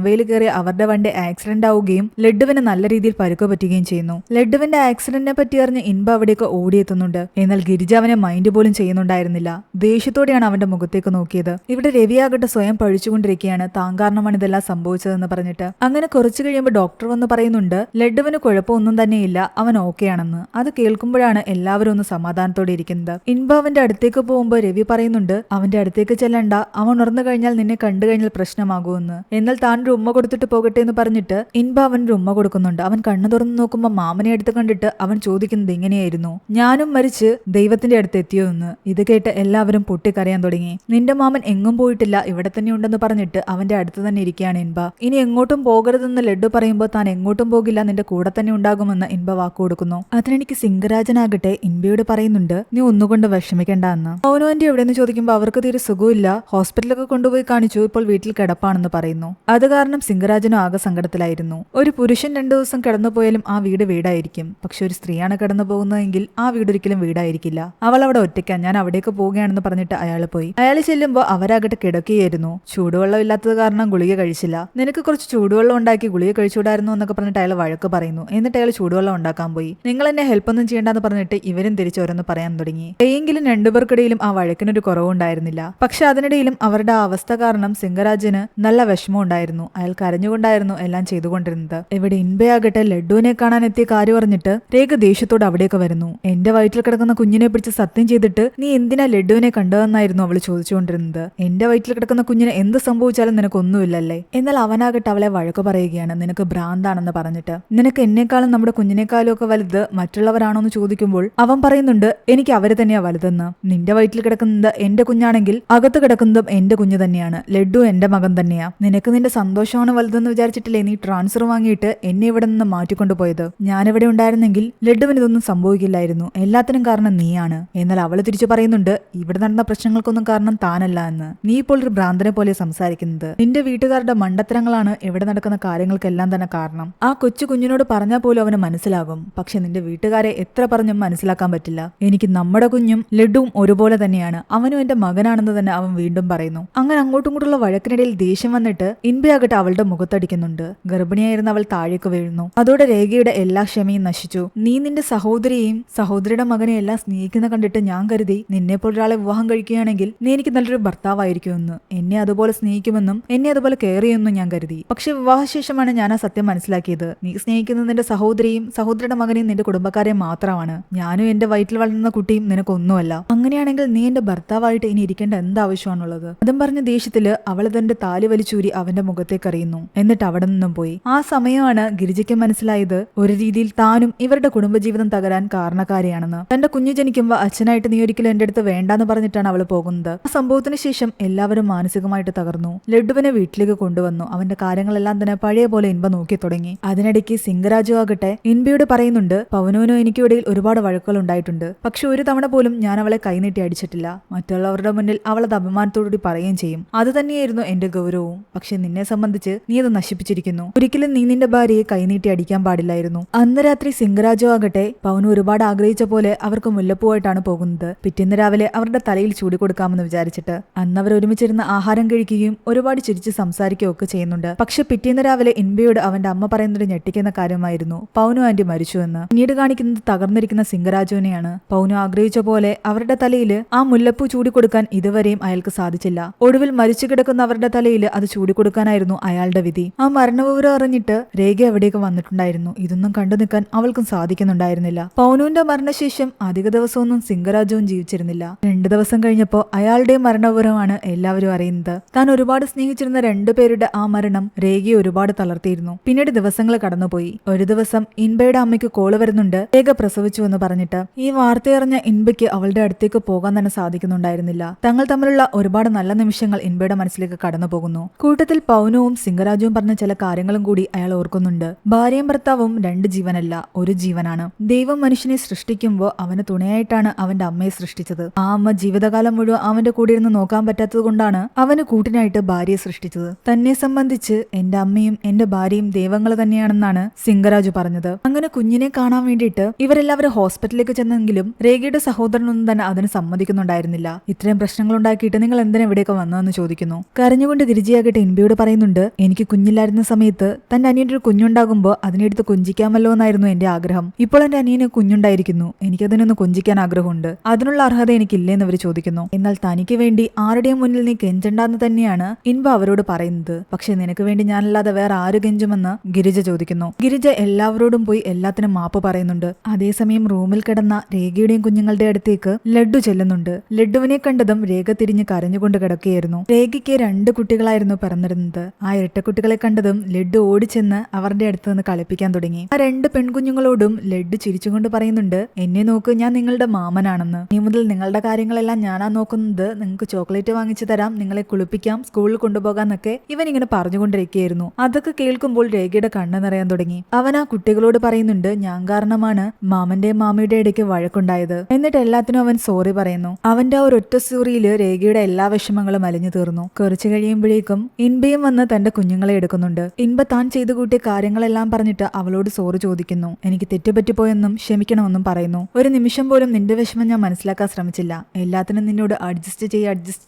[SPEAKER 1] വേയിൽ കയറി അവരുടെ വണ്ടി ആക്സിഡന്റ് ആവുകയും ലഡുവിന് നല്ല രീതിയിൽ പരുക്ക് പറ്റുകയും ചെയ്യുന്നു. ലഡുവിന്റെ ആക്സിഡന്റിനെ പറ്റി അറിഞ്ഞ് ഇൻബ അവിടേക്ക് ഓടിയെത്തുന്നുണ്ട്. എന്നാൽ ഗിരിജ അവനെ മൈൻഡ് പോലും ചെയ്യുന്നുണ്ടായിരുന്നില്ല. ദേഷ്യത്തോടെയാണ് അവന്റെ മുഖത്തേക്ക് നോക്കിയത്. ഇവിടെ രവിയാകട്ടെ സ്വയം പഴിച്ചുകൊണ്ടിരിക്കുകയാണ്, താൻ കാരണമാണ് ഇതെല്ലാം സംഭവിച്ചതെന്ന് പറഞ്ഞിട്ട്. അങ്ങനെ കുറച്ചു കഴിയുമ്പോൾ ഡോക്ടർ വന്ന് പറയുന്നുണ്ട്, ലഡുവിന് കുഴപ്പമൊന്നും തന്നെയില്ല, അവൻ ഓക്കെ ആണെന്ന്. അത് കേൾക്കുമ്പോഴാണ് എല്ലാവരും ഒന്ന് സമാധാനത്തോടെ ഇരിക്കുന്നത്. ഇൻബ അവന്റെ അടുത്തേക്ക് പോകുമ്പോൾ രവി പറയുന്നുണ്ട്, അവന്റെ അടുത്തേക്ക് ചെല്ലണ്ട, അവൻ ഉണർന്നു കഴിഞ്ഞാൽ നിന്നെ കണ്ടു കഴിഞ്ഞാൽ പ്രശ്നമാകുമെന്ന്. എന്നാൽ താൻ ഒരു ഉമ്മ കൊടുത്തിട്ട് പോകട്ടെ എന്ന് പറഞ്ഞിട്ട് ഇൻബ അവനൊരു ഉമ്മ കൊടുക്കുന്നുണ്ട്. അവൻ കണ്ണു തുറന്നു നോക്കുമ്പോൾ മാമനെ അടുത്ത് കണ്ടിട്ട് അവൻ ചോദിക്കുന്നത് ഇങ്ങനെയായിരുന്നു, ഞാനും മരിച്ച് ദൈവത്തിന്റെ അടുത്ത് എത്തിയോ എന്ന്. ഇത് കേട്ട് എല്ലാവരും പൊട്ടിക്കരയാൻ തുടങ്ങി. നിന്റെ മാമൻ എങ്ങും പോയിട്ടില്ല, ഇവിടെ തന്നെ ഉണ്ടെന്ന് പറഞ്ഞിട്ട് അവന്റെ അടുത്ത് തന്നെ ഇരിക്കുകയാണ് ഇൻബ. ഇനി എങ്ങോട്ടും പോകരുതെന്ന് ലഡു പറയുമ്പോൾ താൻ എങ്ങോട്ടും പോകില്ല, നിന്റെ കൂടെ തന്നെ ഉണ്ടാകുമെന്ന് ഇൻബ വാക്കു കൊടുക്കുന്നു. അതിനെനിക്ക് സിംഗരാജനാകട്ടെ ഇൻബയോട് പറയുന്നുണ്ട്, നീ ഒന്നുകൊണ്ട് വിഷമിക്കേണ്ട എന്ന്. പൗനു ആന്റി എവിടെയെന്ന് ചോദിക്കുമ്പോൾ അവർക്ക് തീരെ സുഖമില്ല, ഹോസ്പിറ്റലൊക്കെ കൊണ്ടുപോയി കാണിച്ചു, ഇപ്പോൾ വീട്ടിൽ കിടപ്പാണെന്ന് പറയുന്നു. അത് കാരണം സിംഗരാജനും ആകെ സങ്കടത്തിലായിരുന്നു. ഒരു പുരുഷൻ 2 ദിവസം കിടന്നുപോയാലും ആ വീടായിരിക്കും. പക്ഷെ ഒരു സ്ത്രീയാണ് കിടന്നു പോകുന്നതെങ്കിൽ ആ വീടൊരിക്കലും വീടായിരിക്കില്ല. അവൾ അവിടെ ഒറ്റയ്ക്കാൻ, ഞാൻ അവിടേക്ക് പോവുകയാണെന്ന് പറഞ്ഞിട്ട് അയാൾ പോയി. അയാൾ ചെല്ലുമ്പോൾ അവരാകട്ടെ കിടക്കുകയായിരുന്നു. ചൂടുവെള്ളം ഇല്ലാത്തത് കാരണം ഗുളിക കഴിച്ചില്ല. നിനക്ക് കുറച്ച് ചൂടുവെള്ളം ഉണ്ടാക്കി ഗുളിക കഴിച്ചുകൂടായിരുന്നു എന്നൊക്കെ പറഞ്ഞിട്ട് അയാൾ വഴക്ക് പറയുന്നു. എന്നിട്ട് അയാൾ ചൂടുവെള്ളം ഉണ്ടാക്കാൻ പോയി. നിങ്ങൾ എന്നെ ഹെൽപ്പ് ഒന്നും ചെയ്യേണ്ടെന്ന് പറഞ്ഞിട്ട് ഇവരും തിരിച്ചോരോന്ന് പറയാൻ തുടങ്ങി. എങ്കിലും രണ്ടുപേർക്കിടയിലും ആ വഴക്കിനൊരു കുറവുണ്ടായിരുന്നില്ല. പക്ഷെ അതിനിടയിലും അവരുടെ ആ അവസ്ഥ കാരണം സിംഗരാജന് നല്ല വിഷമം ഉണ്ടായിരുന്നു. അയാൾ കരഞ്ഞുകൊണ്ടായിരുന്നു എല്ലാം ചെയ്തുകൊണ്ടിരുന്നത്. ഇവിടെ ഇൻബയാകട്ടെ ലഡുവിനെ കാണാൻ എത്തിയ കാര്യം പറഞ്ഞിട്ട് രേഖ ദേഷ്യത്തോട് അവിടേക്ക് വരുന്നു. എന്റെ വയറ്റിൽ കിടക്കുന്ന കുഞ്ഞിനെ പിടിച്ച് സത്യം ചെയ്തിട്ട് നീ എന്തിനാ ലഡുവിനെ കണ്ടതെന്നായിരുന്നു അവൾ ചോദിച്ചുകൊണ്ടിരുന്നത്. എന്റെ വയറ്റിൽ കിടക്കുന്ന കുഞ്ഞിന് എന്ത് സംഭവിച്ചാലും നിനക്കൊന്നുമില്ലല്ലേ. എന്നാൽ അവനാകട്ടെ അവളെ വഴക്ക് പറയുകയാണ്, നിനക്ക് ഭ്രാന്താണെന്ന് പറഞ്ഞിട്ട്. നിനക്ക് എന്നെക്കാളും നമ്മുടെ കുഞ്ഞിനേക്കാളും ഒക്കെ വലുത് മറ്റുള്ളവരാണോ എന്ന് ചോദിക്കുമ്പോൾ അവൻ പറയുന്നുണ്ട്, എനിക്ക് അവര് തന്നെയാ വലുതെന്ന്. നിന്റെ വയറ്റിൽ കിടക്കുന്നത് എന്റെ കുഞ്ഞാണെങ്കിൽ അകത്ത് കിടക്കുന്നതും എന്റെ കുഞ്ഞ് തന്നെയാണ്. ലഡു എന്റെ മകൻ തന്നെയാ. നിനക്ക് നിന്റെ സന്തോഷമാണ് വലുതെന്ന് വിചാരിച്ചിട്ടില്ലേ നീ ട്രാൻസ്ഫർ വാങ്ങിയിട്ട് എന്നെ ഇവിടെ നിന്ന് മാറ്റിക്കൊണ്ടുപോയത്. ഞാനിവിടെ ഉണ്ടായിരുന്നെങ്കിൽ ലഡുവിന് ഇതൊന്നും സംഭവിക്കില്ലായിരുന്നു. എല്ലാത്തിനും കാരണം നീയാണ്. എന്നാൽ അവള് തിരിച്ചു പറയുന്നുണ്ട്, ഇവിടെ നടന്ന പ്രശ്നങ്ങൾക്കൊന്നും കാരണം താനല്ല എന്ന്. നീ ഇപ്പോൾ ഒരു ഭ്രാന്തനെ പോലെ സംസാരിക്കുന്നത്. നിന്റെ വീട്ടുകാരുടെ മണ്ടത്തരങ്ങളാണ് ഇവിടെ നടക്കുന്ന കാര്യങ്ങൾക്കെല്ലാം തന്നെ കാരണം. ആ കൊച്ചു കുഞ്ഞിനോട് പറഞ്ഞാൽ പോലും അവന് മനസ്സിലാകും. പക്ഷെ നിന്റെ വീട്ടുകാരെ എത്ര പറഞ്ഞും മനസ്സിലാക്കാൻ പറ്റില്ല. എനിക്ക് നമ്മുടെ കുഞ്ഞും ലഡുവും ഒരുപോലെ തന്നെയാണ്. അവനും എന്റെ മകനാണെന്ന് തന്നെ അവൻ വീണ്ടും പറയുന്നു. അങ്ങനെ അങ്ങോട്ടും ഇങ്ങോട്ടുള്ള വഴക്കിനിടയിൽ ദേഷ്യം വന്നിട്ട് ഇൻബയാകട്ടെ അവളുടെ മുഖത്തടിക്കുന്നുണ്ട്. ഗർഭിണിയായിരുന്ന അവൾ താഴേക്ക് വീഴുന്നു. അതോടെ രേഖയുടെ എല്ലാ ക്ഷമയും നശിച്ചു. നീ നിന്റെ സഹോദരിയെയും സഹോദരിയുടെ മകനെ എല്ലാം സ്നേഹിക്കുന്ന കണ്ടിട്ട് ഞാൻ കരുതി നിന്നെപ്പോൾ ഒരാളെ വിവാഹം കഴിക്കുകയാണെങ്കിൽ നീ എനിക്ക് നല്ലൊരു ഭർത്താവായിരിക്കുമെന്ന്, എന്നെ അതുപോലെ സ്നേഹിക്കുമെന്നും എന്നെ അതുപോലെ കെയർ ചെയ്യുമെന്നും ഞാൻ കരുതി. പക്ഷെ വിവാഹശേഷമാണ് ഞാൻ ആ സത്യം മനസ്സിലാക്കിയത്. നീ സ്നേഹിക്കുന്നത് നിന്റെ സഹോദരിയും സഹോദരിയുടെ മകനെയും നിന്റെ കുടുംബക്കാരെയും മാത്രമാണ്. ഞാനും എന്റെ വയറ്റിൽ വളർന്ന കുട്ടിയും നിനക്കൊന്നുമല്ല. അങ്ങനെയാണെങ്കിൽ നീ എന്റെ ഭർത്താവായിട്ട് ഇനി ഇരിക്കേണ്ട എന്താവശ്യമാണുള്ളത്? അതും പറഞ്ഞ ദേഷ്യത്തില് അവൾ തന്റെ താലി വലിച്ചൂരി അവന്റെ മുഖത്തേക്ക് എറിയുന്നു. എന്നിട്ട് അവിടെ നിന്നും പോയി. ആ സമയമാണ് ഗിരിജയ്ക്ക് മനസ്സിലായത് ഒരു രീതിയിൽ താനും ഇവരുടെ കുടുംബജീവിതം തകരാൻ കാരണക്കാരിയാണെന്ന്. തന്റെ കുഞ്ഞു ജനിക്കുമ്പോൾ അച്ഛനായിട്ട് നീ ഒരിക്കലും എന്റെ അടുത്ത് വേണ്ടാന്ന് പറഞ്ഞിട്ടാണ് അവൾ പോകുന്നത്. ആ സംഭവത്തിന് ശേഷം എല്ലാവരും മാനസികമായിട്ട് തകർന്നു. ലഡുവിനെ വീട്ടിലേക്ക് കൊണ്ടുവന്നു. അവന്റെ കാര്യങ്ങളെല്ലാം തന്നെ പഴയ പോലെ ഇൻബ നോക്കി തുടങ്ങി. അതിനിടയ്ക്ക് സിംഗരാജു ആകട്ടെ ഇൻബയോട് പറയുന്നുണ്ട്, പവനുവിനോ എനിക്കും ഇടയിൽ ഒരുപാട് വഴക്കുകൾ ഉണ്ടായിട്ടുണ്ട്. പക്ഷെ ഒരു തവണ പോലും ഞാൻ അവളെ കൈനീട്ടി അടിച്ചിട്ടില്ല. മറ്റുള്ളവരുടെ മുന്നിൽ അവളത് അഭിമാനത്തോടുകൂടി പറയുകയും ചെയ്യും. അത് തന്നെയായിരുന്നു എന്റെ ഗൗരവവും. പക്ഷെ നിന്നെ സംബന്ധിച്ച് നീ അത് നശിപ്പിച്ചിരിക്കുന്നു. ഒരിക്കലും നീ നിന്റെ ഭാര്യയെ കൈനീട്ടി അടിക്കാൻ പാടില്ലായിരുന്നു. അന്ന് രാത്രി സിംഗരാജു ആകട്ടെ പവനു ഒരുപാട് ആഗ്രഹിച്ച പോലെ അവർക്ക് മുല്ലപ്പൂവായിട്ടാണ് പോകുന്നത്. പിറ്റേന്ന് രാവിലെ അവരുടെ തലയിൽ ചൂടി കൊടുക്കാമെന്ന് വിചാരിച്ചിട്ട്. അന്ന് അവർ ഒരുമിച്ചിരുന്ന് ആഹാരം കഴിക്കുകയും ഒരുപാട് ചിരിച്ച് സംസാരിക്കുകയും ഒക്കെ ചെയ്യുന്നുണ്ട്. പക്ഷെ പിറ്റേന്ന് രാവിലെ ഇൻബയോട് അവന്റെ അമ്മ പറയുന്നത് ഞെട്ടിക്കുന്ന കാര്യമായിരുന്നു, പൗനു ആന്റി മരിച്ചുവെന്ന്. പിന്നീട് കാണിക്കുന്നത് തകർന്നിരിക്കുന്ന സിംഗരാജുവിനെയാണ്. പൗനു ആഗ്രഹിച്ച പോലെ അവരുടെ തലയിൽ ആ മുല്ലപ്പൂ ചൂടിക്കൊടുക്കാൻ ഇതുവരെയും അയാൾക്ക് സാധിച്ചില്ല. ഒടുവിൽ മരിച്ചു കിടക്കുന്ന അവരുടെ തലയിൽ അത് ചൂടിക്കൊടുക്കാനായിരുന്നു അയാളുടെ വിധി. ആ മരണവിവരം അറിഞ്ഞിട്ട് രേഖ എവിടേക്ക് വന്നിട്ടുണ്ടായിരുന്നു. ഇതൊന്നും കണ്ടു നിൽക്കാൻ അവൾക്കും സാധിക്കുന്നുണ്ടായിരുന്നില്ല. പൗനുവിന്റെ മരണശേഷം അധിക ദിവസമൊന്നും സിംഗരാജുവും ജീവിച്ചിരുന്നില്ല. 2 ദിവസം കഴിഞ്ഞപ്പോ അയാളുടെ മരണവിവരമാണ് എല്ലാവരും അറിയുന്നത്. താൻ ഒരുപാട് സ്നേഹിച്ചിരുന്ന 2 പേരുടെ ആ മരണം രേഖയെ ഒരുപാട് തളർത്തിയിരുന്നു. പിന്നീട് ദിവസങ്ങൾ കടന്നുപോയി. ഒരു ദിവസം ഇൻബയുടെ അമ്മയ്ക്ക് കോള് വരുന്നുണ്ട്, രേഖ പ്രസവിച്ചു എന്ന് പറഞ്ഞിട്ട്. ഈ വാർത്ത വാർത്ത അറിഞ്ഞ ഇൻബയ്ക്ക് അവളുടെ അടുത്തേക്ക് പോകാൻ തന്നെ സാധിക്കുന്നുണ്ടായിരുന്നില്ല. തങ്ങൾ തമ്മിലുള്ള ഒരുപാട് നല്ല നിമിഷങ്ങൾ ഇൻബയുടെ മനസ്സിലേക്ക് കടന്നു പോകുന്നു. കൂട്ടത്തിൽ പൗനവും സിംഗരാജുവും പറഞ്ഞ ചില കാര്യങ്ങളും കൂടി അയാൾ ഓർക്കുന്നുണ്ട്. ഭാര്യയും ഭർത്താവും രണ്ട് ജീവനല്ല, ഒരു ജീവനാണ്. ദൈവം മനുഷ്യനെ സൃഷ്ടിക്കുമ്പോൾ അവന് തുണയായിട്ടാണ് അവന്റെ അമ്മയെ സൃഷ്ടിച്ചത്. ആ അമ്മ ജീവിതകാലം മുഴുവൻ അവന്റെ കൂടെ ഇരുന്ന് നോക്കാൻ പറ്റാത്തത് കൊണ്ടാണ് അവന് കൂട്ടിനായിട്ട് ഭാര്യയെ സൃഷ്ടിച്ചത്. തന്നെ സംബന്ധിച്ച് എന്റെ അമ്മയും എന്റെ ഭാര്യയും ദൈവങ്ങൾ തന്നെയാണെന്നാണ് സിംഗരാജു പറഞ്ഞത്. അങ്ങനെ കുഞ്ഞിനെ കാണാൻ വേണ്ടിയിട്ട് ഇവരെല്ലാവരും ഹോസ്പിറ്റലിലേക്ക് ചെന്നെങ്കിലും രേഖയുടെ സഹോദരനൊന്നും തന്നെ അതിന് സമ്മതിക്കുന്നുണ്ടായിരുന്നില്ല. ഇത്രയും പ്രശ്നങ്ങൾ ഉണ്ടാക്കിയിട്ട് നിങ്ങൾ എന്തിനാ ഇവിടെയൊക്കെ വന്നതെന്ന് ചോദിക്കുന്നു. കരഞ്ഞുകൊണ്ട് ഗിരിജയാകട്ടെ ഇൻബയോട് പറയുന്നുണ്ട്, എനിക്ക് കുഞ്ഞില്ലായിരുന്ന സമയത്ത് തന്റെ അനിയന്റെ ഒരു കുഞ്ഞുണ്ടാകുമ്പോൾ അതിനെടുത്ത് കൊഞ്ചിക്കാമല്ലോ എന്നായിരുന്നു എന്റെ ആഗ്രഹം. ഇപ്പോൾ എന്റെ അനിയന് കുഞ്ഞുണ്ടായിരിക്കുന്നു, എനിക്കതിനൊന്ന് കൊഞ്ചിക്കാൻ ആഗ്രഹമുണ്ട്. അതിനുള്ള അർഹത എനിക്കില്ലെന്ന് അവർ ചോദിക്കുന്നു. എന്നാൽ തനിക്ക് വേണ്ടി ആരുടെയും മുന്നിൽ നീ കെഞ്ചണ്ടെന്ന് തന്നെയാണ് ഇൻബ അവരോട് പറയുന്നത്. പക്ഷെ നിനക്ക് വേണ്ടി ഞാനല്ലാതെ വേറെ ആര് കെഞ്ചുമെന്ന് ഗിരിജ ചോദിക്കുന്നു. ഗിരിജ എല്ലാവരോടും പോയി എല്ലാത്തിനും മാപ്പ് പറയുന്നുണ്ട്. അതേസമയം റൂമിൽ കിടന്ന രേഖയുടെയും കുഞ്ഞുങ്ങളുടെ അടുത്തേക്ക് ലഡ്ഡു ചെല്ലുന്നുണ്ട്. ലഡ്ഡുവിനെ കണ്ടതും രേഖ തിരിഞ്ഞ് കരഞ്ഞുകൊണ്ട് കിടക്കുകയായിരുന്നു. രേഖയ്ക്ക് 2 കുട്ടികളായിരുന്നു പിറന്നിരുന്നത്. ആ ഇരട്ടക്കുട്ടികളെ കണ്ടതും ലഡ്ഡു ഓടിച്ചെന്ന് അവരുടെ അടുത്ത് നിന്ന് കളിപ്പിക്കാൻ തുടങ്ങി. ആ 2 പെൺകുഞ്ഞുങ്ങളോടും ലഡ്ഡു ചിരിച്ചുകൊണ്ട് പറയുന്നുണ്ട്, എന്നെ നോക്ക്, ഞാൻ നിങ്ങളുടെ മാമനാണെന്ന്. ഇനി മുതൽ നിങ്ങളുടെ കാര്യങ്ങളെല്ലാം ഞാനാ നോക്കുന്നത്. നിങ്ങൾക്ക് ചോക്ലേറ്റ് വാങ്ങിച്ചു തരാം, നിങ്ങളെ കുളിപ്പിക്കാം, സ്കൂളിൽ കൊണ്ടുപോകാന്നൊക്കെ ഇവൻ ഇങ്ങനെ പറഞ്ഞുകൊണ്ടിരിക്കുകയായിരുന്നു. അതൊക്കെ കേൾക്കുമ്പോൾ രേഖയുടെ കണ്ണ് നിറയാൻ തുടങ്ങി. അവൻ ആ കുട്ടികളോട് പറയുന്നുണ്ട്, ഞാൻ കാരണമാണ് മാമന്റെയും മാമിയുടെ ഇടയ്ക്ക് വഴക്കുണ്ടായത്. എന്നിട്ട് എല്ലാത്തിനും അവൻ സോറി പറയുന്നു. അവന്റെ ആ ഒരൊറ്റ സോറിയില് രേഖയുടെ എല്ലാ വിഷമങ്ങളും അലിഞ്ഞു തീർന്നു. കുറച്ചു കഴിയുമ്പോഴേക്കും ഇൻബയും വന്ന് തന്റെ കുഞ്ഞുങ്ങളെ എടുക്കുന്നുണ്ട്. ഇൻബ താൻ ചെയ്തു കൂട്ടിയ കാര്യങ്ങളെല്ലാം പറഞ്ഞിട്ട് അവളോട് സോറി ചോദിക്കുന്നു. എനിക്ക് തെറ്റുപറ്റിപ്പോയെന്നും ക്ഷമിക്കണമെന്നും പറയുന്നു. ഒരു നിമിഷം പോലും നിന്റെ വിഷമം ഞാൻ മനസ്സിലാക്കാൻ ശ്രമിച്ചില്ല. എല്ലാത്തിനും നിന്നോട് അഡ്ജസ്റ്റ്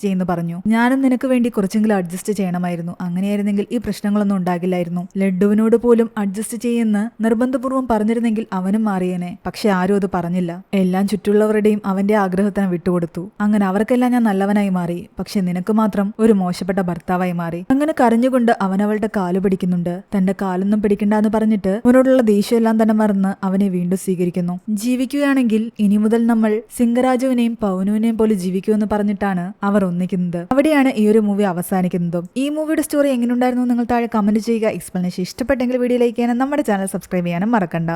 [SPEAKER 1] ചെയ്യുന്നു പറഞ്ഞു. ഞാനും നിനക്ക് വേണ്ടി കുറച്ചെങ്കിലും അഡ്ജസ്റ്റ് ചെയ്യണമായിരുന്നു. അങ്ങനെയായിരുന്നെങ്കിൽ ഈ പ്രശ്നങ്ങളൊന്നും ഉണ്ടാകില്ലായിരുന്നു. ലഡ്ഡുവിനോട് പോലും അഡ്ജസ്റ്റ് ചെയ്യുന്ന നിർബന്ധപൂർവ്വം പറഞ്ഞിരുന്നെങ്കിൽ അവനും മാറിയേനെ. പക്ഷെ ആരും അത് പറഞ്ഞില്ല. എല്ലാം ചുറ്റുള്ളവരുടെയും അവന്റെ ആഗ്രഹത്തിന് വിട്ടുകൊടുത്തു. അങ്ങനെ അവർക്കെല്ലാം ഞാൻ നല്ലവനായി മാറി. പക്ഷെ നിനക്ക് മാത്രം ഒരു മോശപ്പെട്ട ഭർത്താവായി മാറി. അങ്ങനെ കരഞ്ഞുകൊണ്ട് അവൻ അവളുടെ കാല് പിടിക്കുന്നുണ്ട്. തന്റെ കാലൊന്നും പിടിക്കണ്ടെന്ന് പറഞ്ഞിട്ട് അവനോടുള്ള ദേഷ്യമെല്ലാം തന്നെ മറന്ന് അവനെ വീണ്ടും സ്വീകരിക്കുന്നു. ജീവിക്കുകയാണെങ്കിൽ ഇനി മുതൽ നമ്മൾ സിംഗരാജുവിനെയും പൗനുവിനെയും പോലെ ജീവിക്കുമെന്ന് പറഞ്ഞിട്ടാണ് അവർ ഒന്നിക്കുന്നത്. അവിടെയാണ് ഈ ഒരു മൂവി അവസാനിക്കുന്നതും. ഈ മൂവിയുടെ സ്റ്റോറി എങ്ങനെയുണ്ടായിരുന്നു നിങ്ങൾ താഴെ കമന്റ് ചെയ്യുക. എക്സ്പ്ലനേഷൻ ഇഷ്ടപ്പെട്ടെങ്കിൽ വീഡിയോ ലൈക്ക് ചെയ്യാനും നമ്മുടെ ചാനൽ സബ്സ്ക്രൈബ് ചെയ്യാനും മറക്കണ്ട.